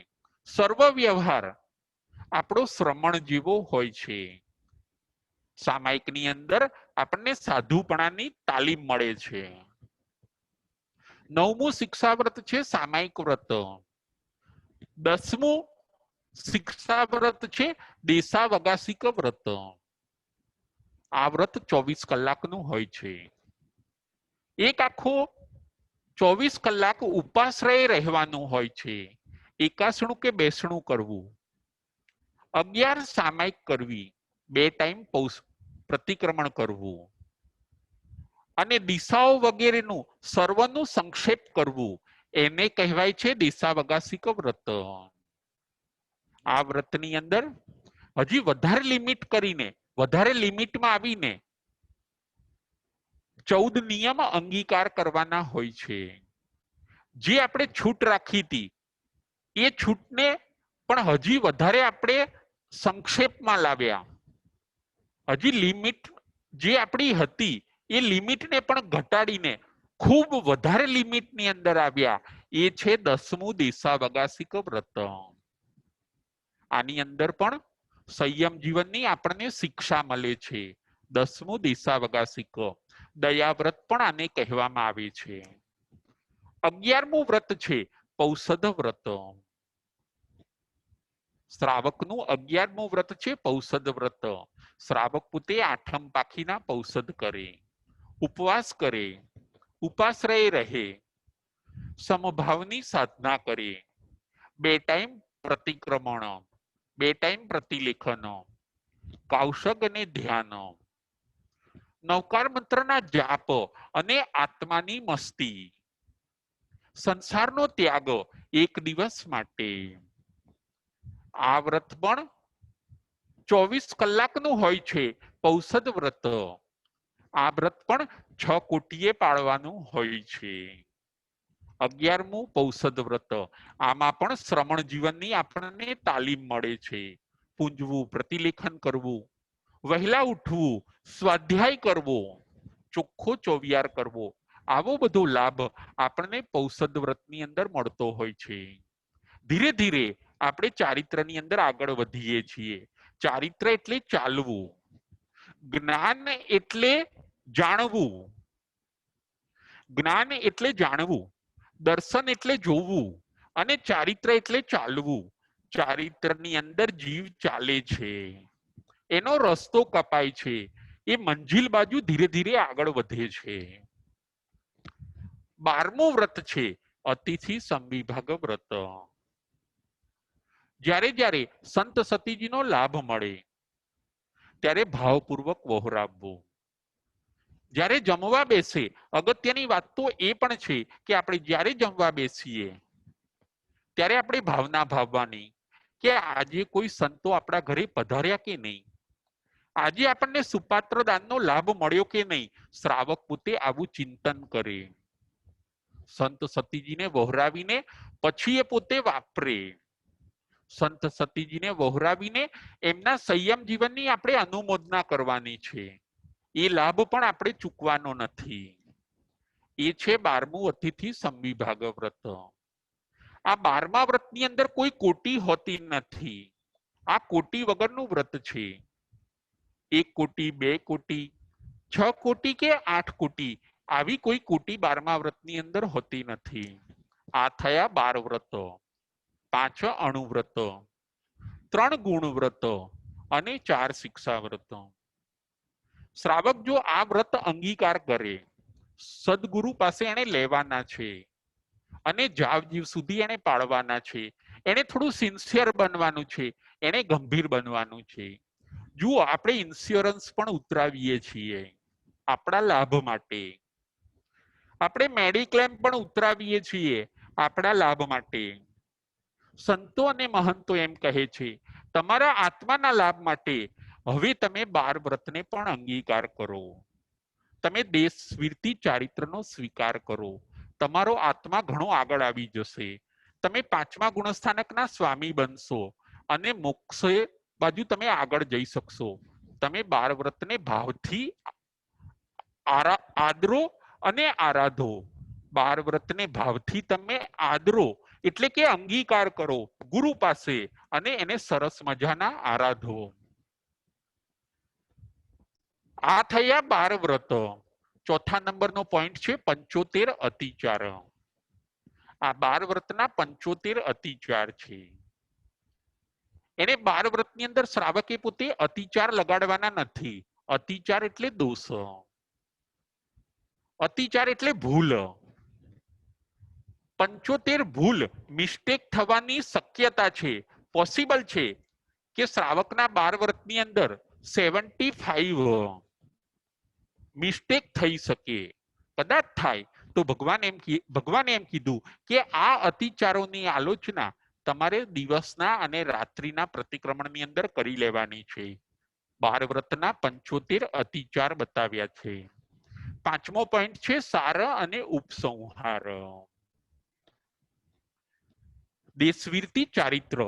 સર્વ વ્યવહાર આપણો શ્રમણ જેવો હોય છે. સામાયિકની અંદર આપણને સાધુપણાની તાલીમ મળે છે. 9મું શિક્ષા વ્રત છે સામાયિક વ્રત. 10મું શિક્ષા વ્રત છે દેશાવગાસિક વ્રત. આ વ્રત 24 કલાકનું હોય છે. એક આખો 24 કલાક ઉપાશ્રય રહેવાનું હોય છે. એકાસણું કે બેસણું કરવું, 11 સામાયિક કરવી, 2 ટાઈમ પ્રતિક્રમણ કરવું અને દિશાઓ વગેરેનું સર્વનું સંક્ષેપ કરવું, એને કહેવાય છે દેશાવગાસિક વ્રત. આ વ્રતની અંદર હજી વધારે લિમિટ કરીને, વધારે લિમિટમાં આવીને 14 નિયમ અંગીકાર કરવાના હોય છે. જે આપણે છૂટ રાખી હતી એ છૂટને પણ હજી વધારે આપણે સંક્ષેપમાં લાવ્યા. હજી લિમિટ જે આપણી હતી એ લિમિટને પણ ઘટાડીને ખૂબ વધારે લિમિટની અંદર આવ્યા. એ છે 10મું દેશાવગાસિક વ્રત. આની અંદર પણ સંયમ જીવનની આપણને શિક્ષા મળે છે. 10મું દેશાવગાસિક. દયાવ્રત પણ આને કહેવામાં આવે છે. 11મું વ્રત છે પૌષધ વ્રત. શ્રાવકનું 11મું વ્રત છે પૌષધ વ્રત. શ્રાવક પોતે આઠમ પાખીના પૌષધ કરે, ઉપવાસ કરે, ઉપાશ્રય રહે, સમભાવની સાધના કરે, 2 ટાઈમ પ્રતિક્રમણ, 2 ટાઈમ પ્રતિલેખન, કૌશક અને ધ્યાન, નવકાર મંત્રના જાપ અને આત્માની મસ્તી, સંસારનો ત્યાગ 1 દિવસ માટે. આ વ્રત પણ 24 કલાકનું હોય છે પૌષધ વ્રત. આ વ્રત પણ 6 કોટીએ પાળવાનું હોય છે. 11મું પૌષધ વ્રત. આમાં પણ શ્રમણ જીવનની આપણને તાલીમ મળે છે. પૂંજવું, પ્રતિલેખન કરવું, વહેલા ઉઠવું, સ્વાધ્યાય કરવો, ચોખ્ખો ચોવિયાર કરવો, આવો બધો લાભ આપણને પૌષધ વ્રતની અંદર મળતો હોય છે. ધીરે ધીરે આપણે ચારિત્રની અંદર આગળ વધીએ છીએ. ચારિત્ર એટલે ચાલવું, જ્ઞાન એટલે જાણવું, જ્ઞાન એટલે જાણવું, દર્શન એટલે જોવું, અને ચારિત્ર એટલે ચાલવું. ચારિત્રની અંદર જીવ ચાલે છે, એનો રસ્તો કપાય છે, એ મંજિલ બાજુ ધીરે ધીરે આગળ વધે છે. 12મું વ્રત છે અતિથિ સંવિભાગ વ્રત. જ્યારે જ્યારે સંત સતીજીનો લાભ મળે ત્યારે ભાવપૂર્વક વહોરાવવું. જ્યારે જમવા બેસે, અગત્યની વાત તો એ પણ છે કે આપણે જ્યારે જમવા બેસીએ ત્યારે આપણે ભાવના ભાવવાની કે આજે કોઈ સંતો આપણા ઘરે પધાર્યા કે નહીં, આજે આપણને સુપાત્ર દાનનો લાભ મળ્યો કે નહીં. શ્રાવક પોતે આવું ચિંતન કરે, સંત સતીજીને વહોરાવીને પછી એ પોતે વાપરે. સંત સતીજીને વહોરાવીને એમના સંયમ જીવનની આપણે અનુમોદના કરવાની છે. એ લાભ પણ આપણે ચૂકવાનો નથી. એ છે 12મું અતિથિ સંવિભાગ વ્રત. આ 12મા વ્રતની અંદર કોઈ કોટી હોતી નથી. આ કોટી વગરનું વ્રત છે. 1 કોટી, 2 કોટી, 6 કોટી કે 8 કોટી, આવી કોઈ કોટી 12મા વ્રતની અંદર હોતી નથી. આ થયા 12 વ્રતો. 5 અણુવ્રત, 3 ગુણ વ્રત અને 4 શિક્ષા વ્રત. શ્રાવક જો આ વ્રત અંગીકાર કરે, સદગુરુ પાસે એને લેવાના છે અને જાવજીવ સુધી એને પાળવાના છે. એને થોડું સિન્સિયર બનવાનું છે, એને ગંભીર બનવાનું છે. જુઓ, આપણે ઇન્સ્યોરન્સ પણ ઉતરાવીએ છીએ આપણા લાભ માટે. આપણે મેડિક્લેમ પણ ઉતરાવીએ છીએ આપણા લાભ માટે. સંતો અને મહંતો એમ કહે છે, તમારા આત્માના લાભ માટે હવે તમે 12 વ્રતને પણ અંગીકાર કરો. તમે દેશવીરતી ચારિત્રનો સ્વીકાર કરો. તમારો આત્મા ઘણો આગળ આવી જશે. તમે 5મા ગુણસ્થાનકના સ્વામી બનશો અને મોક્ષે બાજુ તમે આગળ જઈ શકશો. તમે 12 વ્રતને ભાવથી આદરો અને આરાધો. 12 વ્રતને ભાવથી તમે આદરો એટલે કે અંગીકાર કરો ગુરુ પાસે અને એને સરસ મજાના આરાધો. આ થયા 12 વ્રત. ચોથા નંબરનો પોઈન્ટ છે 75 અતિચાર. આ 12 વ્રતના 75 અતિચાર છે. એને 12 વ્રતની અંદર શ્રાવકે પોતે અતિચાર લગાડવાના નથી. અતિચાર એટલે દોષ, અતિચાર એટલે ભૂલ. 75 ભૂલ, મિસ્ટેક થવાની શક્યતા છે, પોસિબલ છે કે શ્રાવકના 12 વ્રતની અંદર 75 મિસ્ટેક થઈ શકે. કદાચ થાય તો ભગવાને એમ કીધું કે આ અતિચારોની આલોચના તમારે દિવસના અને રાત્રિના પ્રતિક્રમણની અંદર કરી લેવાની છે. 12 વ્રતના 75 અતિચાર બતાવ્યા છે. 5મો પોઈન્ટ છે સાર અને ઉપસંહાર. દેશવીરતી ચારિત્ર.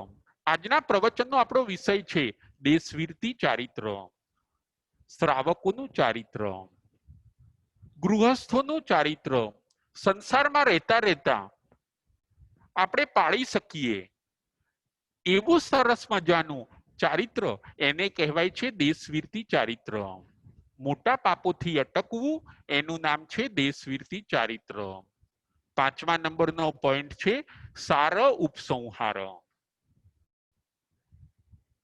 આજના પ્રવચનનો આપણો વિષય છે દેશવીરતી ચારિત્ર, શ્રાવકોનું ચારિત્ર, ગૃહસ્થોનું ચારિત્ર. સંસારમાં રહેતા રહેતા આપણે પાળી શકીએ એવું સરસ મજાનું ચારિત્ર, એને કહેવાય છે દેશવીરતી ચારિત્ર. મોટા પાપોથી અટકવું એનું નામ છે દેશવીરથી ચારિત્ર. 5મા નંબરનો પોઈન્ટ છે સાર ઉપસંહાર.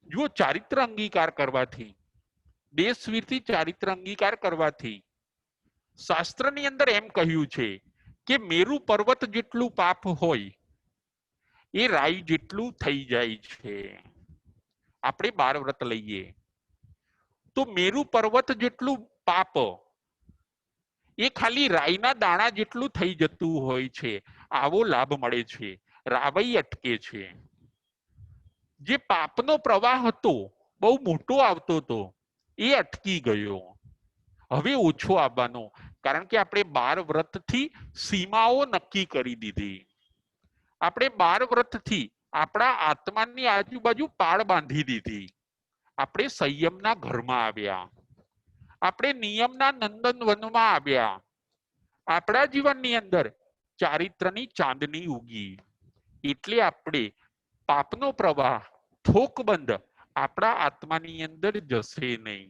જો ચારિત્ર અંગીકાર કરવાથી, દેશવીરથી ચારિત્ર અંગીકાર કરવાથી શાસ્ત્રની અંદર એમ કહ્યું છે કે મેરુ પર્વત જેટલું પાપ હોય એ રાઈ જેટલું થઈ જાય છે. આપણે 12 વ્રત લઈએ તો મેરુ પર્વત જેટલું પાપ એ ખાલી રાઈના દાણા જેટલું થઈ જતું હોય છે. આવો લાભ મળે છે. રાવઈ અટકે છે. જે પાપનો પ્રવાહ હતો બહુ મોટો આવતો હતો એ અટકી ગયો, હવે ઓછો આવવાનો, કારણ કે આપણે 12 વ્રતથી સીમાઓ નક્કી કરી દીધી. આપણે 12 વ્રતથી આપણા આત્માની આજુબાજુ પાળ બાંધી દીધી. આપણે સંયમના ઘરમાં આવ્યા, આપણે નિયમના નંદનવનમાં આવ્યા. આપણા જીવનની અંદર ચારિત્રની ચાંદની ઉગી, એટલે આપણે પાપનો પ્રવાહ થોકબંધ આપણા આત્માની અંદર જશે નહીં.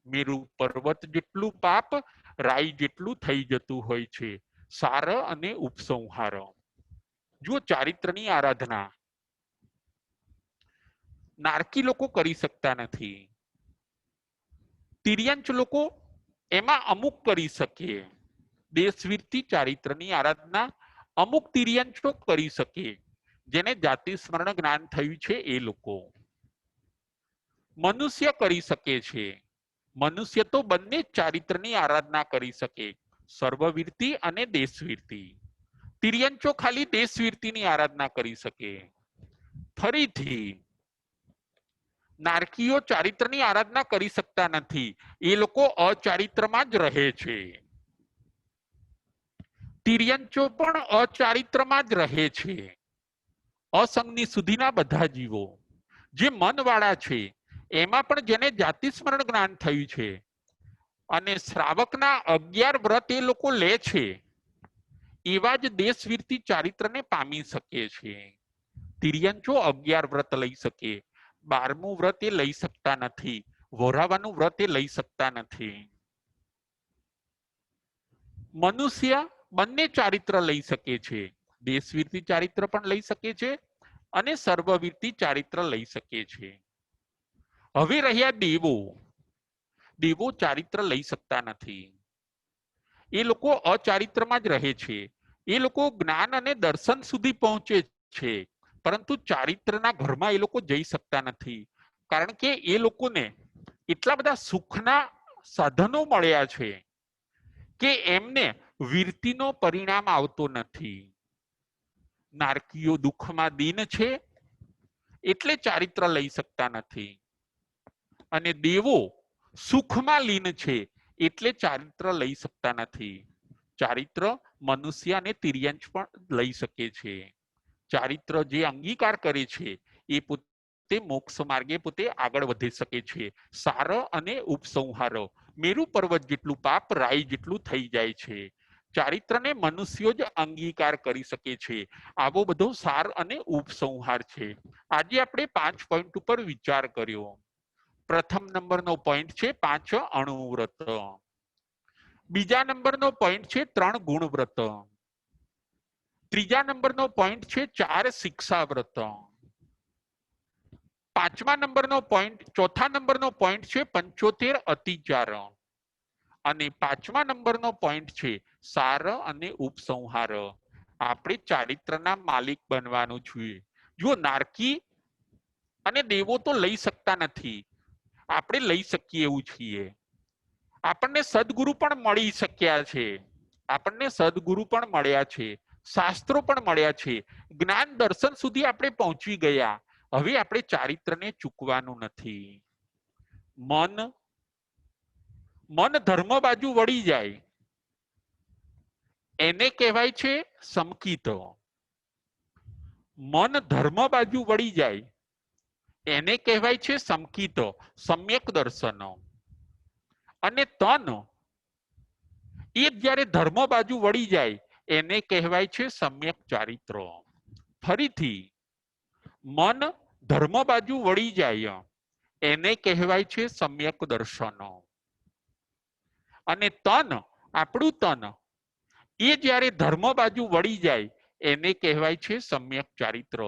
મેરુ પર્વત જેટલું પાપ રાઈ જેટલું થઈ જતું હોય છે. સાર અને ઉપસંહાર. જો ચારિત્રની આરાધના નારકી લોકો કરી શકતા નથી, તિર્યંચ લોકો એમાં અમુક કરી શકે. દેશવીરથી ચારિત્રની આરાધના અમુક તિર્યંચો કરી શકે, જેને જાતિ સ્મરણ જ્ઞાન થયું છે એ લોકો. મનુષ્ય કરી શકે છે. મનુષ્ય તો બંને ચારિત્રની આરાધના કરી શકે, સર્વવીરતી અને દેશવીરતી. તિર્યંચો ખાલી દેશવીરતીની આરાધના કરી શકે. ફરીથી નારકીઓ ચારિત્રની આરાધના કરી શકતા નથી, એ લોકો અચારિત્રમાં જ રહે છે. તિર્યંચો પણ અચારિત્રમાં જ રહે છે. અસંગની સુધીના બધા જીવો જે મનવાળા છે, એમાં પણ જેને જાતિ સ્મરણ જ્ઞાન થયું છે અને શ્રાવકના 11 વ્રત એ લોકો લે છે, એવા જ દેશવીરતી ચારિત્રને પામી શકે છે. તિર્યંચો 11 વ્રત લઈ શકે, 12મું વ્રત એ લઈ શકતા નથી, વોરાવાનું વ્રત એ લઈ શકતા નથી. મનુષ્ય બંને ચારિત્ર લઈ શકે છે, દેશવીરતી ચારિત્ર પણ લઈ શકે છે અને સર્વવીરતી ચારિત્ર લઈ શકે છે. હવે રહ્યા દેવો. દેવો ચારિત્ર લઈ શકતા નથી, એ લોકો અચારિત્રમાં જ રહે છે. એ લોકો જ્ઞાન અને દર્શન સુધી પહોંચે છે, પરંતુ ચારિત્રના ઘરમાં એ લોકો જઈ શકતા નથી, કારણ કે એ લોકોને એટલા બધા સુખના સાધનો મળ્યા છે કે એમને વીરતીનો પરિણામ આવતો નથી. નારકીઓ દુઃખમાં દીન છે એટલે ચારિત્ર લઈ શકતા નથી, અને દેવો સુખમાં લીન છે એટલે ચારિત્ર લઈ શકતા નથી. ચારિત્ર મનુષ્ય અને તિર્યંચ પણ લઈ શકે છે. ચારિત્ર જે અંગીકાર કરે છે એ પોતે મોક્ષ માર્ગે પોતે આગળ વધી શકે છે. સાર અને ઉપસંહાર. મેરુ પર્વત જેટલું પાપ રાઈ જેટલું થઈ જાય છે. ચારિત્રને મનુષ્યો જ અંગીકાર કરી શકે છે. આવો બધો સાર અને ઉપસંહાર છે. આજે આપણે 5 પોઈન્ટ ઉપર વિચાર કર્યો. પ્રથમ નંબરનો પોઈન્ટ છે 5 અણુવ્રત. બીજા નંબરનો પોઈન્ટ છે 3 ગુણવ્રત. ત્રીજા નંબરનો પોઈન્ટ છે 4 શિક્ષા વ્રત. ચોથા નંબરનો પોઈન્ટ છે 75 અતિચાર. અને 5મા નંબરનો પોઈન્ટ છે સાર અને ઉપસંહાર. આપણે ચારિત્રના માલિક બનવાનું જોઈએ. જો નારકી અને દેવો તો લઈ શકતા નથી, આપણે લઈ શકીએ એવું છીએ. આપણને સદગુરુ પણ મળી શક્યા છે, આપણને સદગુરુ પણ મળ્યા છે, શાસ્ત્રો પણ મળ્યા છે, જ્ઞાન દર્શન સુધી આપણે પહોંચી ગયા. હવે આપણે ચારિત્રને ચૂકવાનું નથી. મન ધર્મ બાજુ વળી જાય એને કહેવાય છે સમકિત. મન ધર્મ બાજુ વળી જાય એને કહેવાય છે સમકિત, સમ્યક દર્શન. અને તન એ જ્યારે ધર્મ બાજુ વળી જાય એને કહેવાય છે સમ્યક ચારિત્ર. ફરીથી મન ધર્મ બાજુ વળી જાય એને કહેવાય છે સમ્યક દર્શન. અને તન, આપણું તન, એ જ્યારે ધર્મ બાજુ વળી જાય એને કહેવાય છે સમ્યક ચારિત્ર.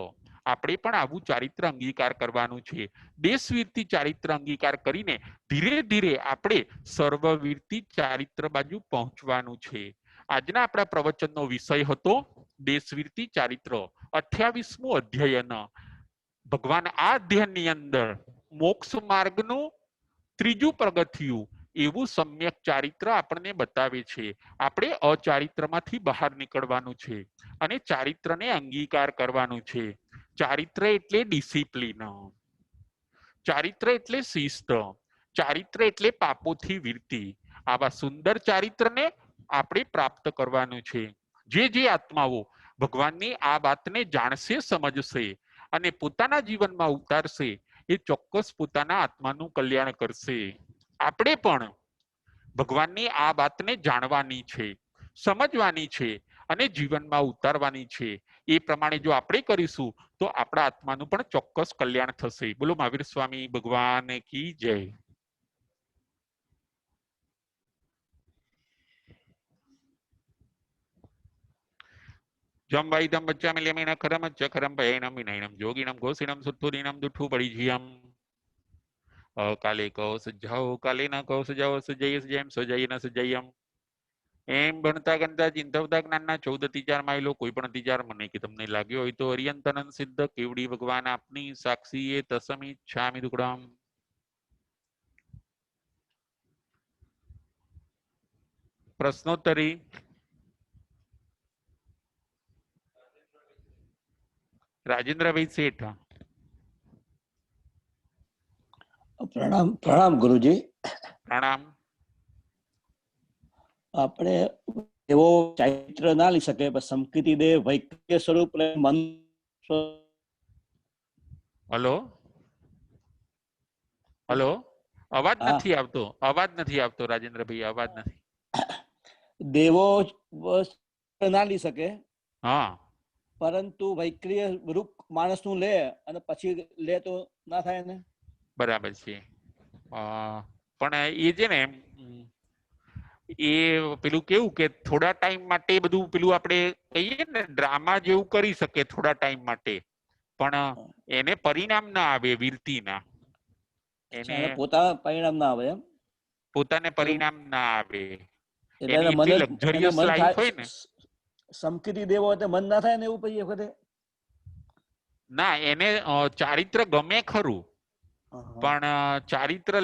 આપણે પણ આવું ચારિત્ર અંગીકાર કરવાનું છે. દેશવીરથી ચારિત્ર અંગીકાર કરીને ધીરે ધીરે આપણે સર્વવીરથી ચારિત્ર બાજુ પહોંચવાનું છે. આજના આપણા પ્રવચનનો વિષય હતો દેશવીરથી ચારિત્ર, 28મું અધ્યયન. ભગવાન આ અધ્યયનની અંદર મોક્ષ માર્ગનું ત્રીજું પગથિયું એવું સમ્યક ચારિત્ર આપણને બતાવે છે. આપણે અચારિત્રમાંથી બહાર નીકળવાનું છે અને ચારિત્રને અંગીકાર કરવાનું છે. ચારિત્ર એટલે ડિસિપ્લિન, ચારિત્ર એટલે શિસ્ત, ચારિત્ર એટલે પાપોથી વીરતિ. આવા સુંદર ચારિત્રને આપણે પ્રાપ્ત કરવાનું છે. જે આત્માઓ ભગવાનની આ વાતને જાણશે, સમજશે અને પોતાના જીવનમાં ઉતારશે એ ચોક્કસ પોતાના આત્માનું કલ્યાણ કરશે. આપણે પણ ભગવાનની આ વાતને જાણવાની છે, સમજવાની છે અને જીવનમાં ઉતારવાની છે. એ પ્રમાણે જો આપણે કરીશું તો આપણા આત્માનું પણ ચોક્કસ કલ્યાણ થશે. બોલો મહાવીર સ્વામી ભગવાન કી જય. જમ વાઈદમ બચ્ચા મિલેમિના ખરમ ચખરમ ભયનમ વિનયનમ જોગિનમ ઘોષિનમ સુતુરીનમ દુઠ્ઠુ પરિજ્યમ કાલે કહો સજાઓ કાલે ના કહો સજાઓ સજય સજયમ સજય ન સજયમ. એમ ભણતા ગણતા ચિંતવતા જ્ઞાનના 14 તીજાર માયલો કોઈ પણ તીજાર મને કે તમને લાગ્યો હોય તો અરિયંતનંદ સિદ્ધ કેવડી ભગવાન આપની સાક્ષી એ તસમી છામી દુકડામ. પ્રશ્નોત્તરી. રાજેન્દ્રભાઈ શેઠ. પ્રણામ પ્રણામ ગુરુજી. પ્રણામ. આપણે એવો ચારિત્ર ના લઈ શકે, સંકિતિ દેહ વૈક્ય સ્વરૂપ મન. હલો હલો, અવાજ નથી આવતો, અવાજ નથી આવતો રાજેન્દ્રભાઈ, અવાજ નથી. દેવો ના લઈ શકે, હા, પરંતુ વૈક્રિય રૂપ માણસનું લે અને પછી લે તો ના થાય ને. બરાબર છે. પણ એ છે ને એ પેલું કેવું કે થોડા ટાઈમ માટે બધું પેલું આપણે કહીએ ને ડ્રામા જેવું કરી શકે થોડા ટાઈમ માટે, પણ એને પરિણામ ના આવે વીરતીના. એને પોતાના પરિણામ ના આવે એમ, પોતાને પરિણામ ના આવે. એટલે એની મને એટલી લક્ઝરિયસ મન લાઈફ હોય ને. સંકિતિ દેવો એટલે મન ના થાય ને એવું પછી વખતે. ના, એને ચારિત્ર ગમે ખરું, પણ ચારિત્ર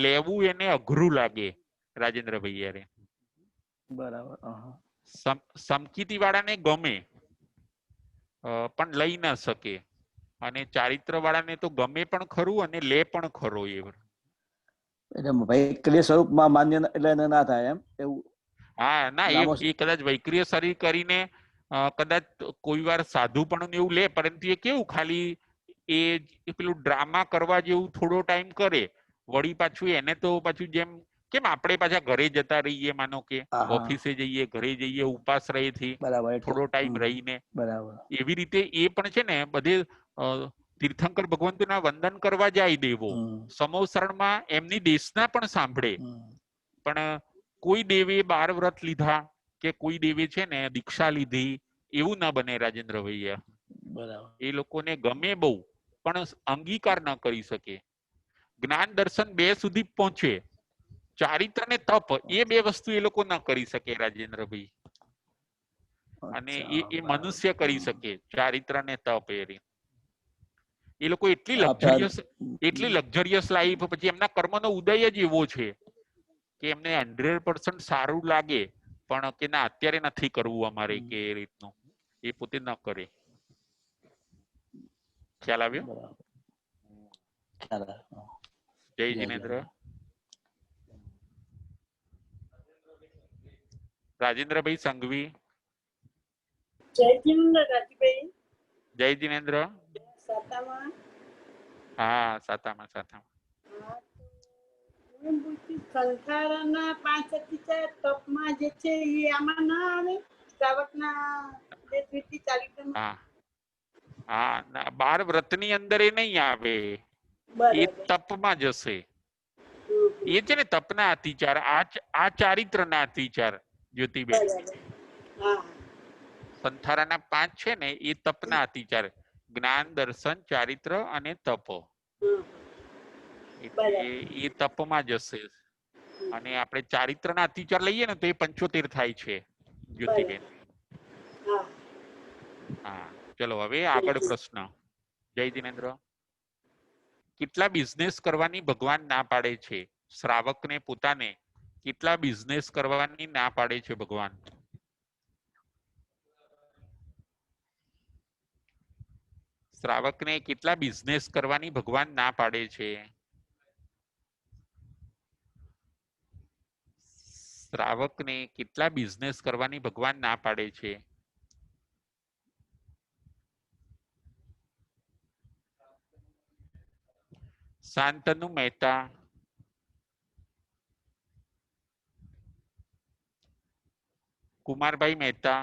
લેવું એને અઘરું લાગે રાજેન્દ્રભાઈ યારે. બરાબર. સમકીતી વાળાને ગમે પણ લઈ ના શકે, અને ચારિત્ર વાળાને તો ગમે પણ ખરું અને લે પણ ખરો. એટલે વૈક્રિય સ્વરૂપમાં માન્ય એટલે ના થાય એમ એવું. હા, ના, એ કદાચ વૈક્રિય શરીર કરીને કદાચ કોઈ વાર સાધુ પણ એવું લે, પરંતુ એ કેવું ખાલી એ પેલું ડ્રામા કરવા જેવું થોડો ટાઈમ કરે, વળી પાછું એને તો પાછું જેમ કેમ આપણે પાછા ઘરે જતા રહીએ, માનો કે ઓફિસે જઈએ, ઘરે જઈએ ઉપાસ રહીથી થોડો ટાઈમ રહીને, એવી રીતે એ પણ છે ને બધે તીર્થંકર ભગવંતના વંદન કરવા જાય દેવો, સમોસરણમાં એમની દેશના પણ સાંભળે. પણ કોઈ દેવે 12 વ્રત લીધા કે કોઈ દેવે છે ને દીક્ષા લીધી એવું ના બને રાજેન્દ્રભાઈ. એ લોકોને ગમે બહુ પણ અંગીકાર ના કરી શકે. જ્ઞાન દર્શન 2 સુધી પહોંચે, ચારિત્ર ને તપ એ 2 વસ્તુ એ લોકો ના કરી શકે રાજેન્દ્રભાઈ. અને એ મનુષ્ય કરી શકે ચારિત્ર ને તપ. એ લોકો એટલી લક્ઝરિયસ લાઈફ, પછી એમના કર્મનો ઉદય જ એવો છે કે એમને 100% સારું લાગે, પણ કે ના અત્યારે નથી કરવું અમારે કે એ રીતનું એ પોતે ન કરે. ખ્યાલ આવ્યો? જય જિનેન્દ્ર. રાજેન્દ્રભાઈ સંઘવી. જય જિનેન્દ્ર રાજભાઈ. જય જિનેન્દ્ર. સાતામાં. હા, સાતામાં. સંસારના 5 અતિચાર તપમાં જે છે એ આમાં ના આવે, શ્રાવકના દેશવીરથી ચારિત્રમાં. હા, 12 વ્રતની અંદર એ નહીં આવે, એ તપમાં જશે. એ છે ને તપના અતિચાર, આ ચારિત્રના અતિચાર જ્યોતિબેન. બરાબર. હા સંથારાના 5 છે ને એ તપના અતિચાર, જ્ઞાન, દર્શન, ચારિત્ર અને તપ. હમ. એટલે બરાબર. એ તપમાં જશે. અને આપણે ચારિત્રના અતિચાર લઈએ ને તો એ 75 થાય છે જ્યોતિબેન. બરાબર. હા હા, ચલો હવે આગળ પ્રશ્ન. જય જિનેન્દ્ર. કેટલા બિઝનેસ કરવાની ભગવાન ના પાડે છે? શ્રાવકને પોતાને કેટલા બિઝનેસ કરવાની ના પાડે છે ભગવાન? શ્રાવકને કેટલા બિઝનેસ કરવાની ભગવાન ના પાડે છે? શ્રાવકને કેટલા બિઝનેસ કરવાની ભગવાન ના પાડે છે? શાંતનુ મહેતા, કુમારભાઈ મહેતા,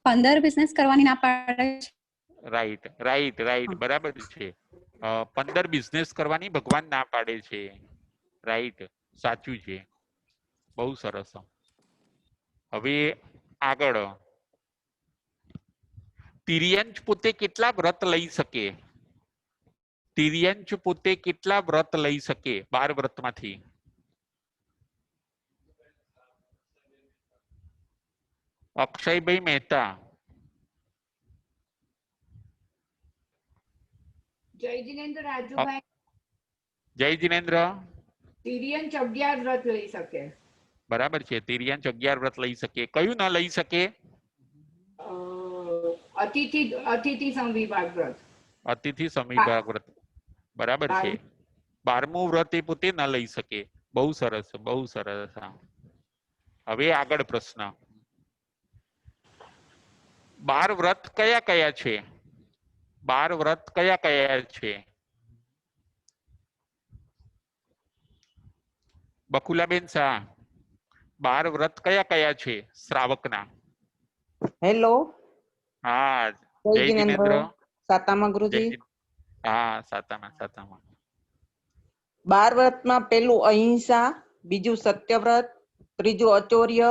પંદર બિઝનેસ કરવાની ના પાડે છે. રાઈટ રાઈટ રાઈટ, બરાબર છે. 15 બિઝનેસ કરવાની ભગવાન ના પાડે છે. રાઈટ, સાચું છે. બહુ સરસ. હવે આગળ, તિર્યંચ પોતે કેટલા વ્રત લઈ શકે? તિર્યંચ પોતે કેટલા વ્રત લઈ શકે 12 વ્રતમાંથી? અક્ષયભાઈ મહેતા, જય જિનેન્દ્ર રાજુભાઈ, જય જિનેન્દ્ર. તિર્યંચ 11 વ્રત લઈ શકે. બરાબર છે, તિર્યંચ 11 વ્રત લઈ શકે. કયું ના લઈ શકે? અતિથિ સંવિભાગ વ્રત. અતિથિ સંવિભાગ વ્રત, બરાબર છે. 12મું વ્રત એ પોતે ન લઈ શકે. બહુ સરસ, બહુ સરસ. હવે આગળ પ્રશ્ન. 12 વ્રત કયા કયા છે? 12 વ્રત કયા કયા છે? બકુલાબેન શાહ, 12 વ્રત કયા કયા છે શ્રાવકના? હેલો, હા, જય જય જિનેન્દ્ર. જિનેન્દ્ર. સાતામાં જય ગુરુજી. હા, સાતામાં સાતામાં. 12 વ્રતમાં પેલું અહિંસા, બીજું સત્યવ્રત, ત્રીજું અચૌર્ય,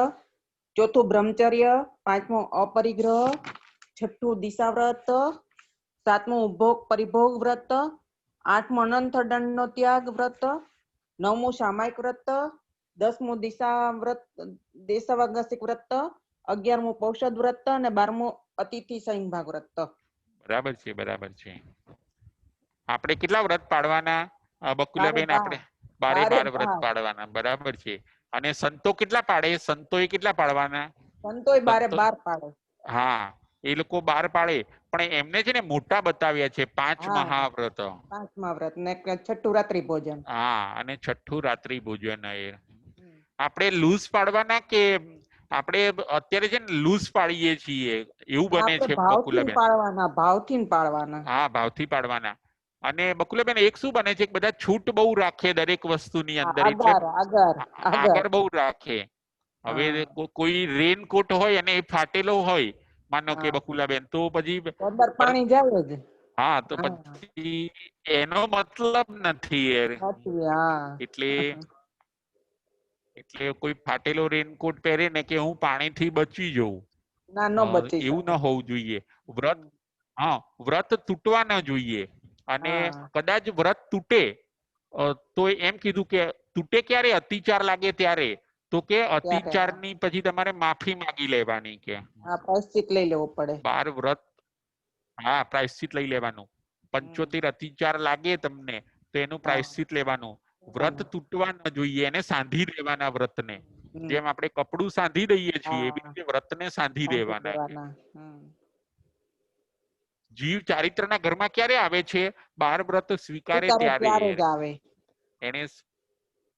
ચોથું બ્રહ્મચર્ય, પાંચમું અપરિગ્રહ, છઠ્ઠું દિશાવ્રત, સાતમું ઉપભોગ પરિભોગ વ્રત, આઠમું અનંત દંડનો ત્યાગ વ્રત, નવમું સામાયિક વ્રત, 10મું દેશાવાગસિક વ્રત, 11મું પૌષદ વ્રત અને 12મું અતિથિ સંવિભાગ વ્રત. બરાબર છે, બરાબર છે. આપણે કેટલા વ્રત પાડવાના બકુલાબેન? આપણે 12 વ્રત પાડવાના, બરાબર છે. અને સંતો કેટલા પાડે? સંતોએ કેટલા પાડવાના? સંતોય 12 પાડે. હા, એ લોકો 12 પાડે, પણ એમને છે ને મોટા બતાવ્યા છે 5 હા, મહાવ્રત. 5મા વ્રત ને છઠ્ઠું રાત્રિ ભોજન. હા, અને છઠ્ઠું રાત્રિ ભોજન. આપણે લૂઝ પાડવાના કે આપણે અત્યારે છે ને લૂઝ પાડીએ છીએ એવું બને આપણે છે ભાવથી બકુલાબેન? પાડવાના, ભાવથી પાડવાના. હા, ભાવથી પાડવાના. અને બકુલાબેન એક શું બને છે કે બધા છૂટ બહુ રાખે દરેક વસ્તુની અંદર, એટલે આગળ બહુ રાખે. હવે કોઈ રેનકોટ હોય અને એ ફાટેલો હોય, માનો કે બકુલાબેન, તો પછી પાણી જાય જ. હા, તો પછી એનો મતલબ નથી. એટલે કોઈ ફાટેલો રેનકોટ પહેરે ને કે હું પાણીથી બચી જઉં, ના, ન બચી એવું જાય. ન હોવું જોઈએ. વ્રત, હા, વ્રત તૂટવા ન જોઈએ. અને કદાચ વ્રત તૂટે તો એમ કીધું કે તૂટે ક્યારે? અતિચાર લાગે ત્યારે. તો કે અતિચારની પછી તમારે માફી માંગી લેવાની. કે પ્રાયશ્ચિત લઈ લેવો પડે. 12 વ્રત, હા, પ્રાયશ્ચિત લઈ લેવાનું. 75 અતિચાર લાગે તમને તો એનું પ્રાયશ્ચિત લેવાનું. વ્રત તૂટવા ન જોઈએ, એને સાંધી દેવાના વ્રતને. જેમ આપણે કપડું સાંધી દઈએ છીએ એવી રીતે વ્રતને સાંધી દેવાના. જીવ ચારિત્રના ઘરમાં ક્યારે આવે છે? 12 વ્રત સ્વીકારે ત્યારે. જ આવે. એને,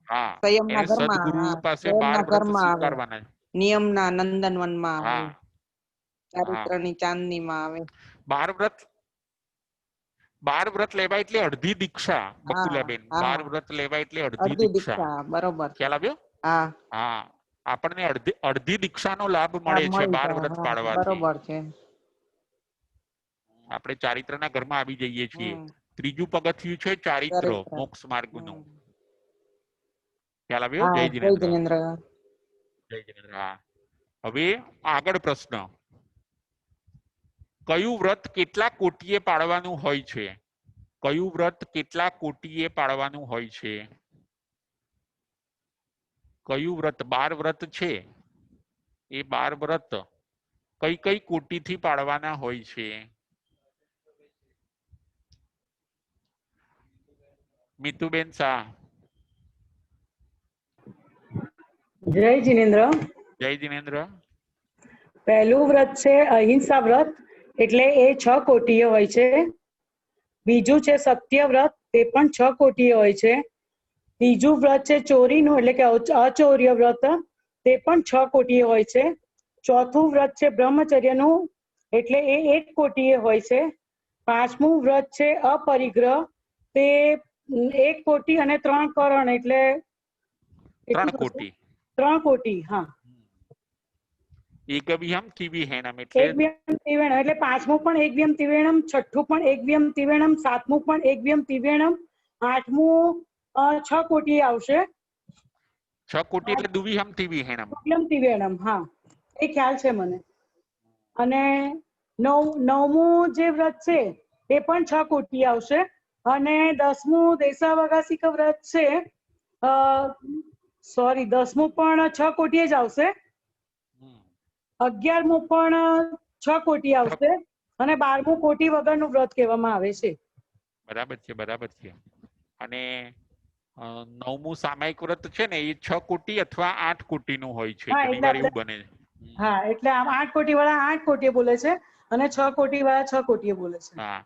હા, એને સંયમના ઘરમાં, સદગુરુ પાસે 12 સંયમના વ્રત ઘરમાં આવે. સ્વીકારવાના. નિયમના નંદનવનમાં આવે. હા, ચારિત્રની ચાંદનીમાં આવે. 12 વ્રત લેવા એટલે અડધી દીક્ષા બકુલાબેન. 12 વ્રત લેવા એટલે અડધી દીક્ષા. બરોબર. ખ્યાલ આવ્યો? હા, હા, આપણને અડધી દીક્ષાનો લાભ મળે છે 12 વ્રત પાડવાથી. બરોબર છે. આપણે ચારિત્રના ઘરમાં આવી જઈએ છીએ. હમ. ત્રીજું પગથિયું છે ચારિત્ર, ચારિત્ર. મોક્ષ માર્ગનું. હમ. ખ્યાલ આવ્યો? હા, જય જય જિનેન્દ્ર. જિનેન્દ્ર. જય જિનેન્દ્ર. હા. હવે આગળ પ્રશ્ન, કયું વ્રત કેટલા કોટીએ પાળવાનું હોય છે? કયું વ્રત કેટલા કોટીએ પાળવાનું હોય છે? કયું વ્રત? 12 વ્રત છે, એ 12 વ્રત કઈ કઈ કોટીથી પાળવાના હોય છે? મિતુબેન શાહ. જય જિનેન્દ્ર. જય જિનેન્દ્ર. પહેલું વ્રત છે અહિંસા વ્રત, એટલે એ 6 કોટીય હોય છે. બીજું છે સત્ય વ્રત, તે પણ 6 કોટીય હોય છે. ત્રીજું વ્રત છે ચોરીનું, એટલે કે અચૌર્ય વ્રત, તે પણ 6 કોટીય હોય છે. ચોથું વ્રત છે બ્રહ્મચર્યનું, એટલે એ 1 કોટીય હોય છે. પાંચમું વ્રત છે અપરિગ્રહ, તે 1 કોટી અને 3 કરણ, એટલે 3 કોટી. 3 કોટી. હા, એકવિહમ ત્રિવિહેનમ એટલે એકવ્યમ ત્રિવેણમ, એટલે પાંચમું પણ એકવ્યમ ત્રિવેણમ, છઠ્ઠું પણ એકવ્યમ ત્રિવેણમ, સાતમું પણ એકવ્યમ ત્રિવેણમ, આઠમું 6 કોટી આવશે. 6 કોટી એટલે દ્વિહમ ત્રિવિહેનમ. એકવ્યમ ત્રિવેણમ, હા, એ ખ્યાલ છે મને. અને નવમું જે વ્રત છે એ પણ 6 કોટી આવશે. અને 10મું દેશાવકાશિક વ્રત છે, સોરી, 10મું પણ 6 કોટી જ આવશે. 11મું પણ 6 કોટી આવશે. અને 12મું કોટી વગરનું વ્રત કહેવામાં આવે છે. બરાબર છે, બરાબર છે. અને 9મું સામાયિક વ્રત છે ને, એ 6 કોટી અથવા 8 કોટીનું હોય છે. હા, ઘણી એટલે વાર આપણે, એવું બને છે. હા, એટલે આમ 8 કોટી વાળા 8 કોટી બોલે છે, અને 6 કોટી વાળા 6 કોટી બોલે છે. હા,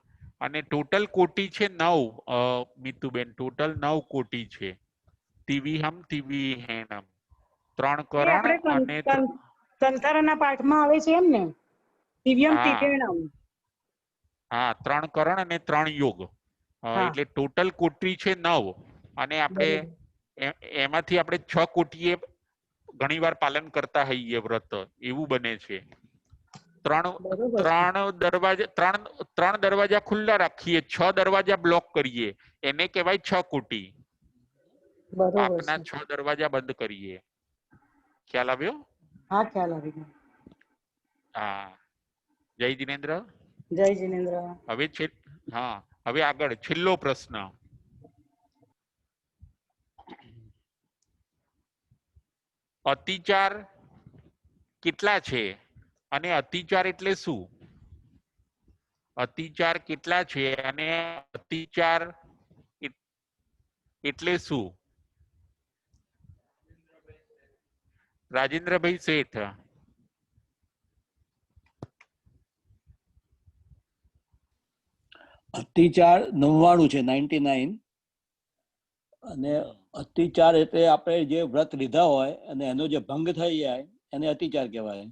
અને ટોટલ કોટી છે 9. મિતુબેન, ટોટલ 9 કોટી છે. તિવિહમ તિવિહેનમ, 3 એ કરણ અને આપણે કંથારાના પાઠમાં આવે છે એમ ને, દિવ્યમ હા ત્રિવેણમ. હા, 3 કરણ અને 3 યોગ, હા, એટલે ટોટલ કોટી છે 9. અને આપણે બરોબર. એમાંથી આપણે 6 કોટીએ ઘણી વાર પાલન કરતા હોઈએ વ્રત, એવું બને છે. બરોબર છે. ત્રણ દરવાજા ખુલ્લા રાખીએ, 6 દરવાજા બ્લોક કરીએ, એને કહેવાય 6 કોટી. બરોબર પાપના છે. 6 દરવાજા બંધ કરીએ. ખ્યાલ આવ્યો? હા, ખ્યાલ આવી ગયો. હા. જય જિનેન્દ્ર. જય જિનેન્દ્ર. હવે છે, હા, હવે આગળ છેલ્લો પ્રશ્ન, અતિચાર કેટલા છે અને અતિચાર એટલે શું? અતિચાર કેટલા છે અને અતિચાર એટલે શું? રાજેન્દ્રભાઈ શેઠ. અતિચાર 99 છે, 99. અને અતિચાર એટલે આપણે જે વ્રત લીધા હોય અને એનો જે ભંગ થઈ જાય એને અતિચાર કહેવાય.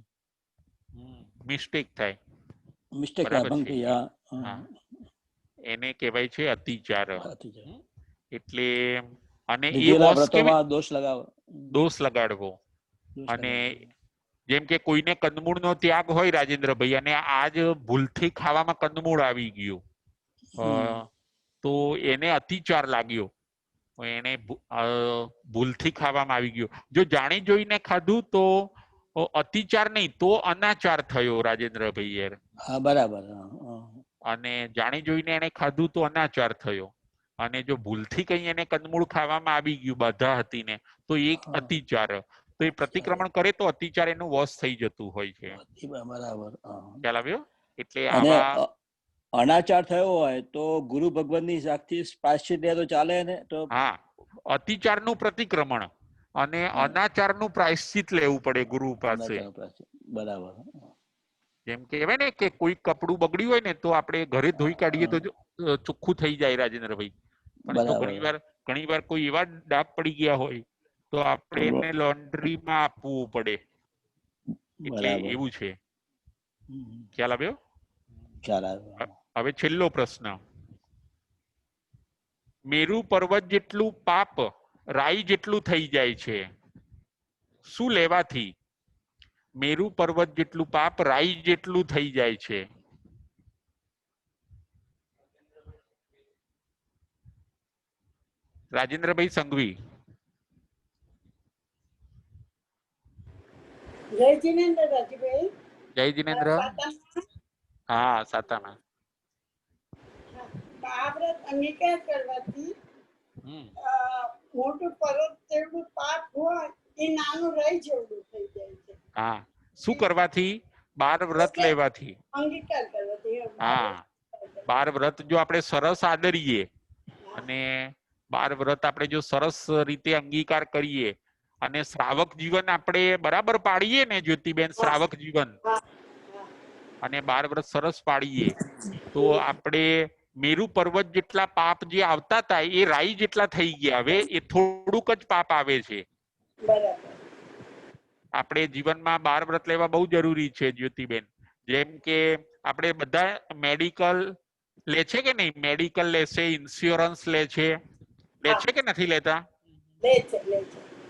મિસ્ટેક થાય, મિસ્ટેક થાય, બરાબર ભંગ છે. થઈ જાય. હા, એને કહેવાય છે અતિચાર. અતિચાર. એટલે અને એ લીધેલા વોશ કેવી વ્રતોમાં દોષ લગાવો. દોષ લગાડવો. દોષ અને લગાવો. જેમ કે કોઈને કંદમૂળનો ત્યાગ હોય રાજેન્દ્રભાઈ, અને આજ ભૂલથી ખાવામાં કંદમૂળ આવી ગયું, તો એને અતિચાર લાગ્યો, એને ભૂલથી ખાવામાં આવી ગયો. જો જાણી જોઈને ખાધું તો અતિચાર નહીં, તો અનાચાર થયો રાજેન્દ્રભાઈ યાર. હા, બરાબર. અને જાણી જોઈને એને ખાધું તો અનાચાર થયો. અને જો ભૂલથી કઈ એને કંદમૂળ ખાવામાં આવી ગયું, બાધા હતી ને, તો એક અતિચાર. તો એ પ્રતિક્રમણ કરે તો અતિચાર એનું વશ થઈ જતું હોય છે. બરાબર. ખ્યાલ આવ્યો? એટલે અને આવા અનાચાર થયો હોય તો ગુરુ ભગવાનની સાક્ષી પ્રાયશ્ચિત લે તો ચાલે ને? તો હા, અતિચારનું પ્રતિક્રમણ અને અનાચારનું પ્રાયશ્ચિત લેવું પડે ગુરુ પાસે. અનાચાર પ્રાયશ્ચિત, બરાબર. જેમ કે કહેવાય ને કે કોઈ કપડું બગડ્યું હોય ને, તો આપણે ઘરે ધોઈ કાઢીએ તો ચોખ્ખું થઈ જાય રાજેન્દ્રભાઈ. પણ જો બરાબર. ઘણી વાર કોઈ એવા ડાઘ પડી ગયા હોય તો આપણે એને લોન્ડ્રીમાં આપવું પડે. એટલે બરાબર. એવું છે. ખ્યાલ આવ્યો? ખ્યાલ આવ્યો. હવે છેલ્લો પ્રશ્ન, મેરુ પર્વત જેટલું પાપ રાઈ જેટલું થઈ જાય છે, શું લેવાથી મેરુ પર્વત જેટલું પાપ રાઈ જેટલું થઈ જાય છે? રાજેન્દ્રભાઈ સંઘવી. જય જીનેન્દ્ર રાજુભાઈ. જય જીનેન્દ્ર. સાતમમાં, હા, સાતામાં. આ વ્રત અંગીકાર કરવાથી હમ. મોટું પર્વત જેવડું પાપ હોય એ નાનું રહી જેવડું થઈ જાય છે. હા, શું કરવાથી? 12 વ્રત લેવાથી. અંગીકાર કરવાથી હા, 12 વ્રત જો આપણે સરસ આદરીએ અને 12 વ્રત આપણે જો સરસ રીતે અંગીકાર કરીએ અને શ્રાવક જીવન આપણે બરાબર પાડીએ ને જ્યોતિબેન, શ્રાવક જીવન અને 12 વ્રત સરસ પાડીએ તો આપણે મેરુ પર્વત જેટલા પાપ જે આવતા હતા એ રાઈ જેટલા થઈ ગયા. હવે એ થોડુંક જ પાપ આવે છે. બરાબર. આપણે જીવનમાં 12 વ્રત લેવા બહુ જરૂરી છે જ્યોતિબેન. જેમ કે આપણે બધા મેડિકલ લે છે કે નહીં? મેડિકલ લે છે, ઇન્સ્યોરન્સ લે છે કે નથી લેતા? લે છે.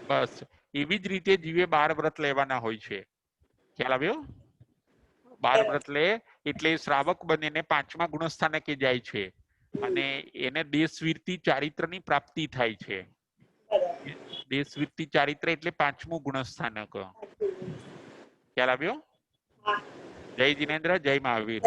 બસ એવી જ રીતે જીવે 12 વ્રત લેવાના હોય છે. ખ્યાલ આવ્યો? 12 વ્રત લે એટલે શ્રાવક બનીને 5મા ગુણસ્થાનકે જાય છે અને એને દેશવીરતી ચારિત્રની પ્રાપ્તિ થાય છે. દેશવીરતી ચારિત્ર એટલે 5મું ગુણસ્થાનક. ખ્યાલ આવ્યો? જય જીનેન્દ્ર, જય મહાવીર.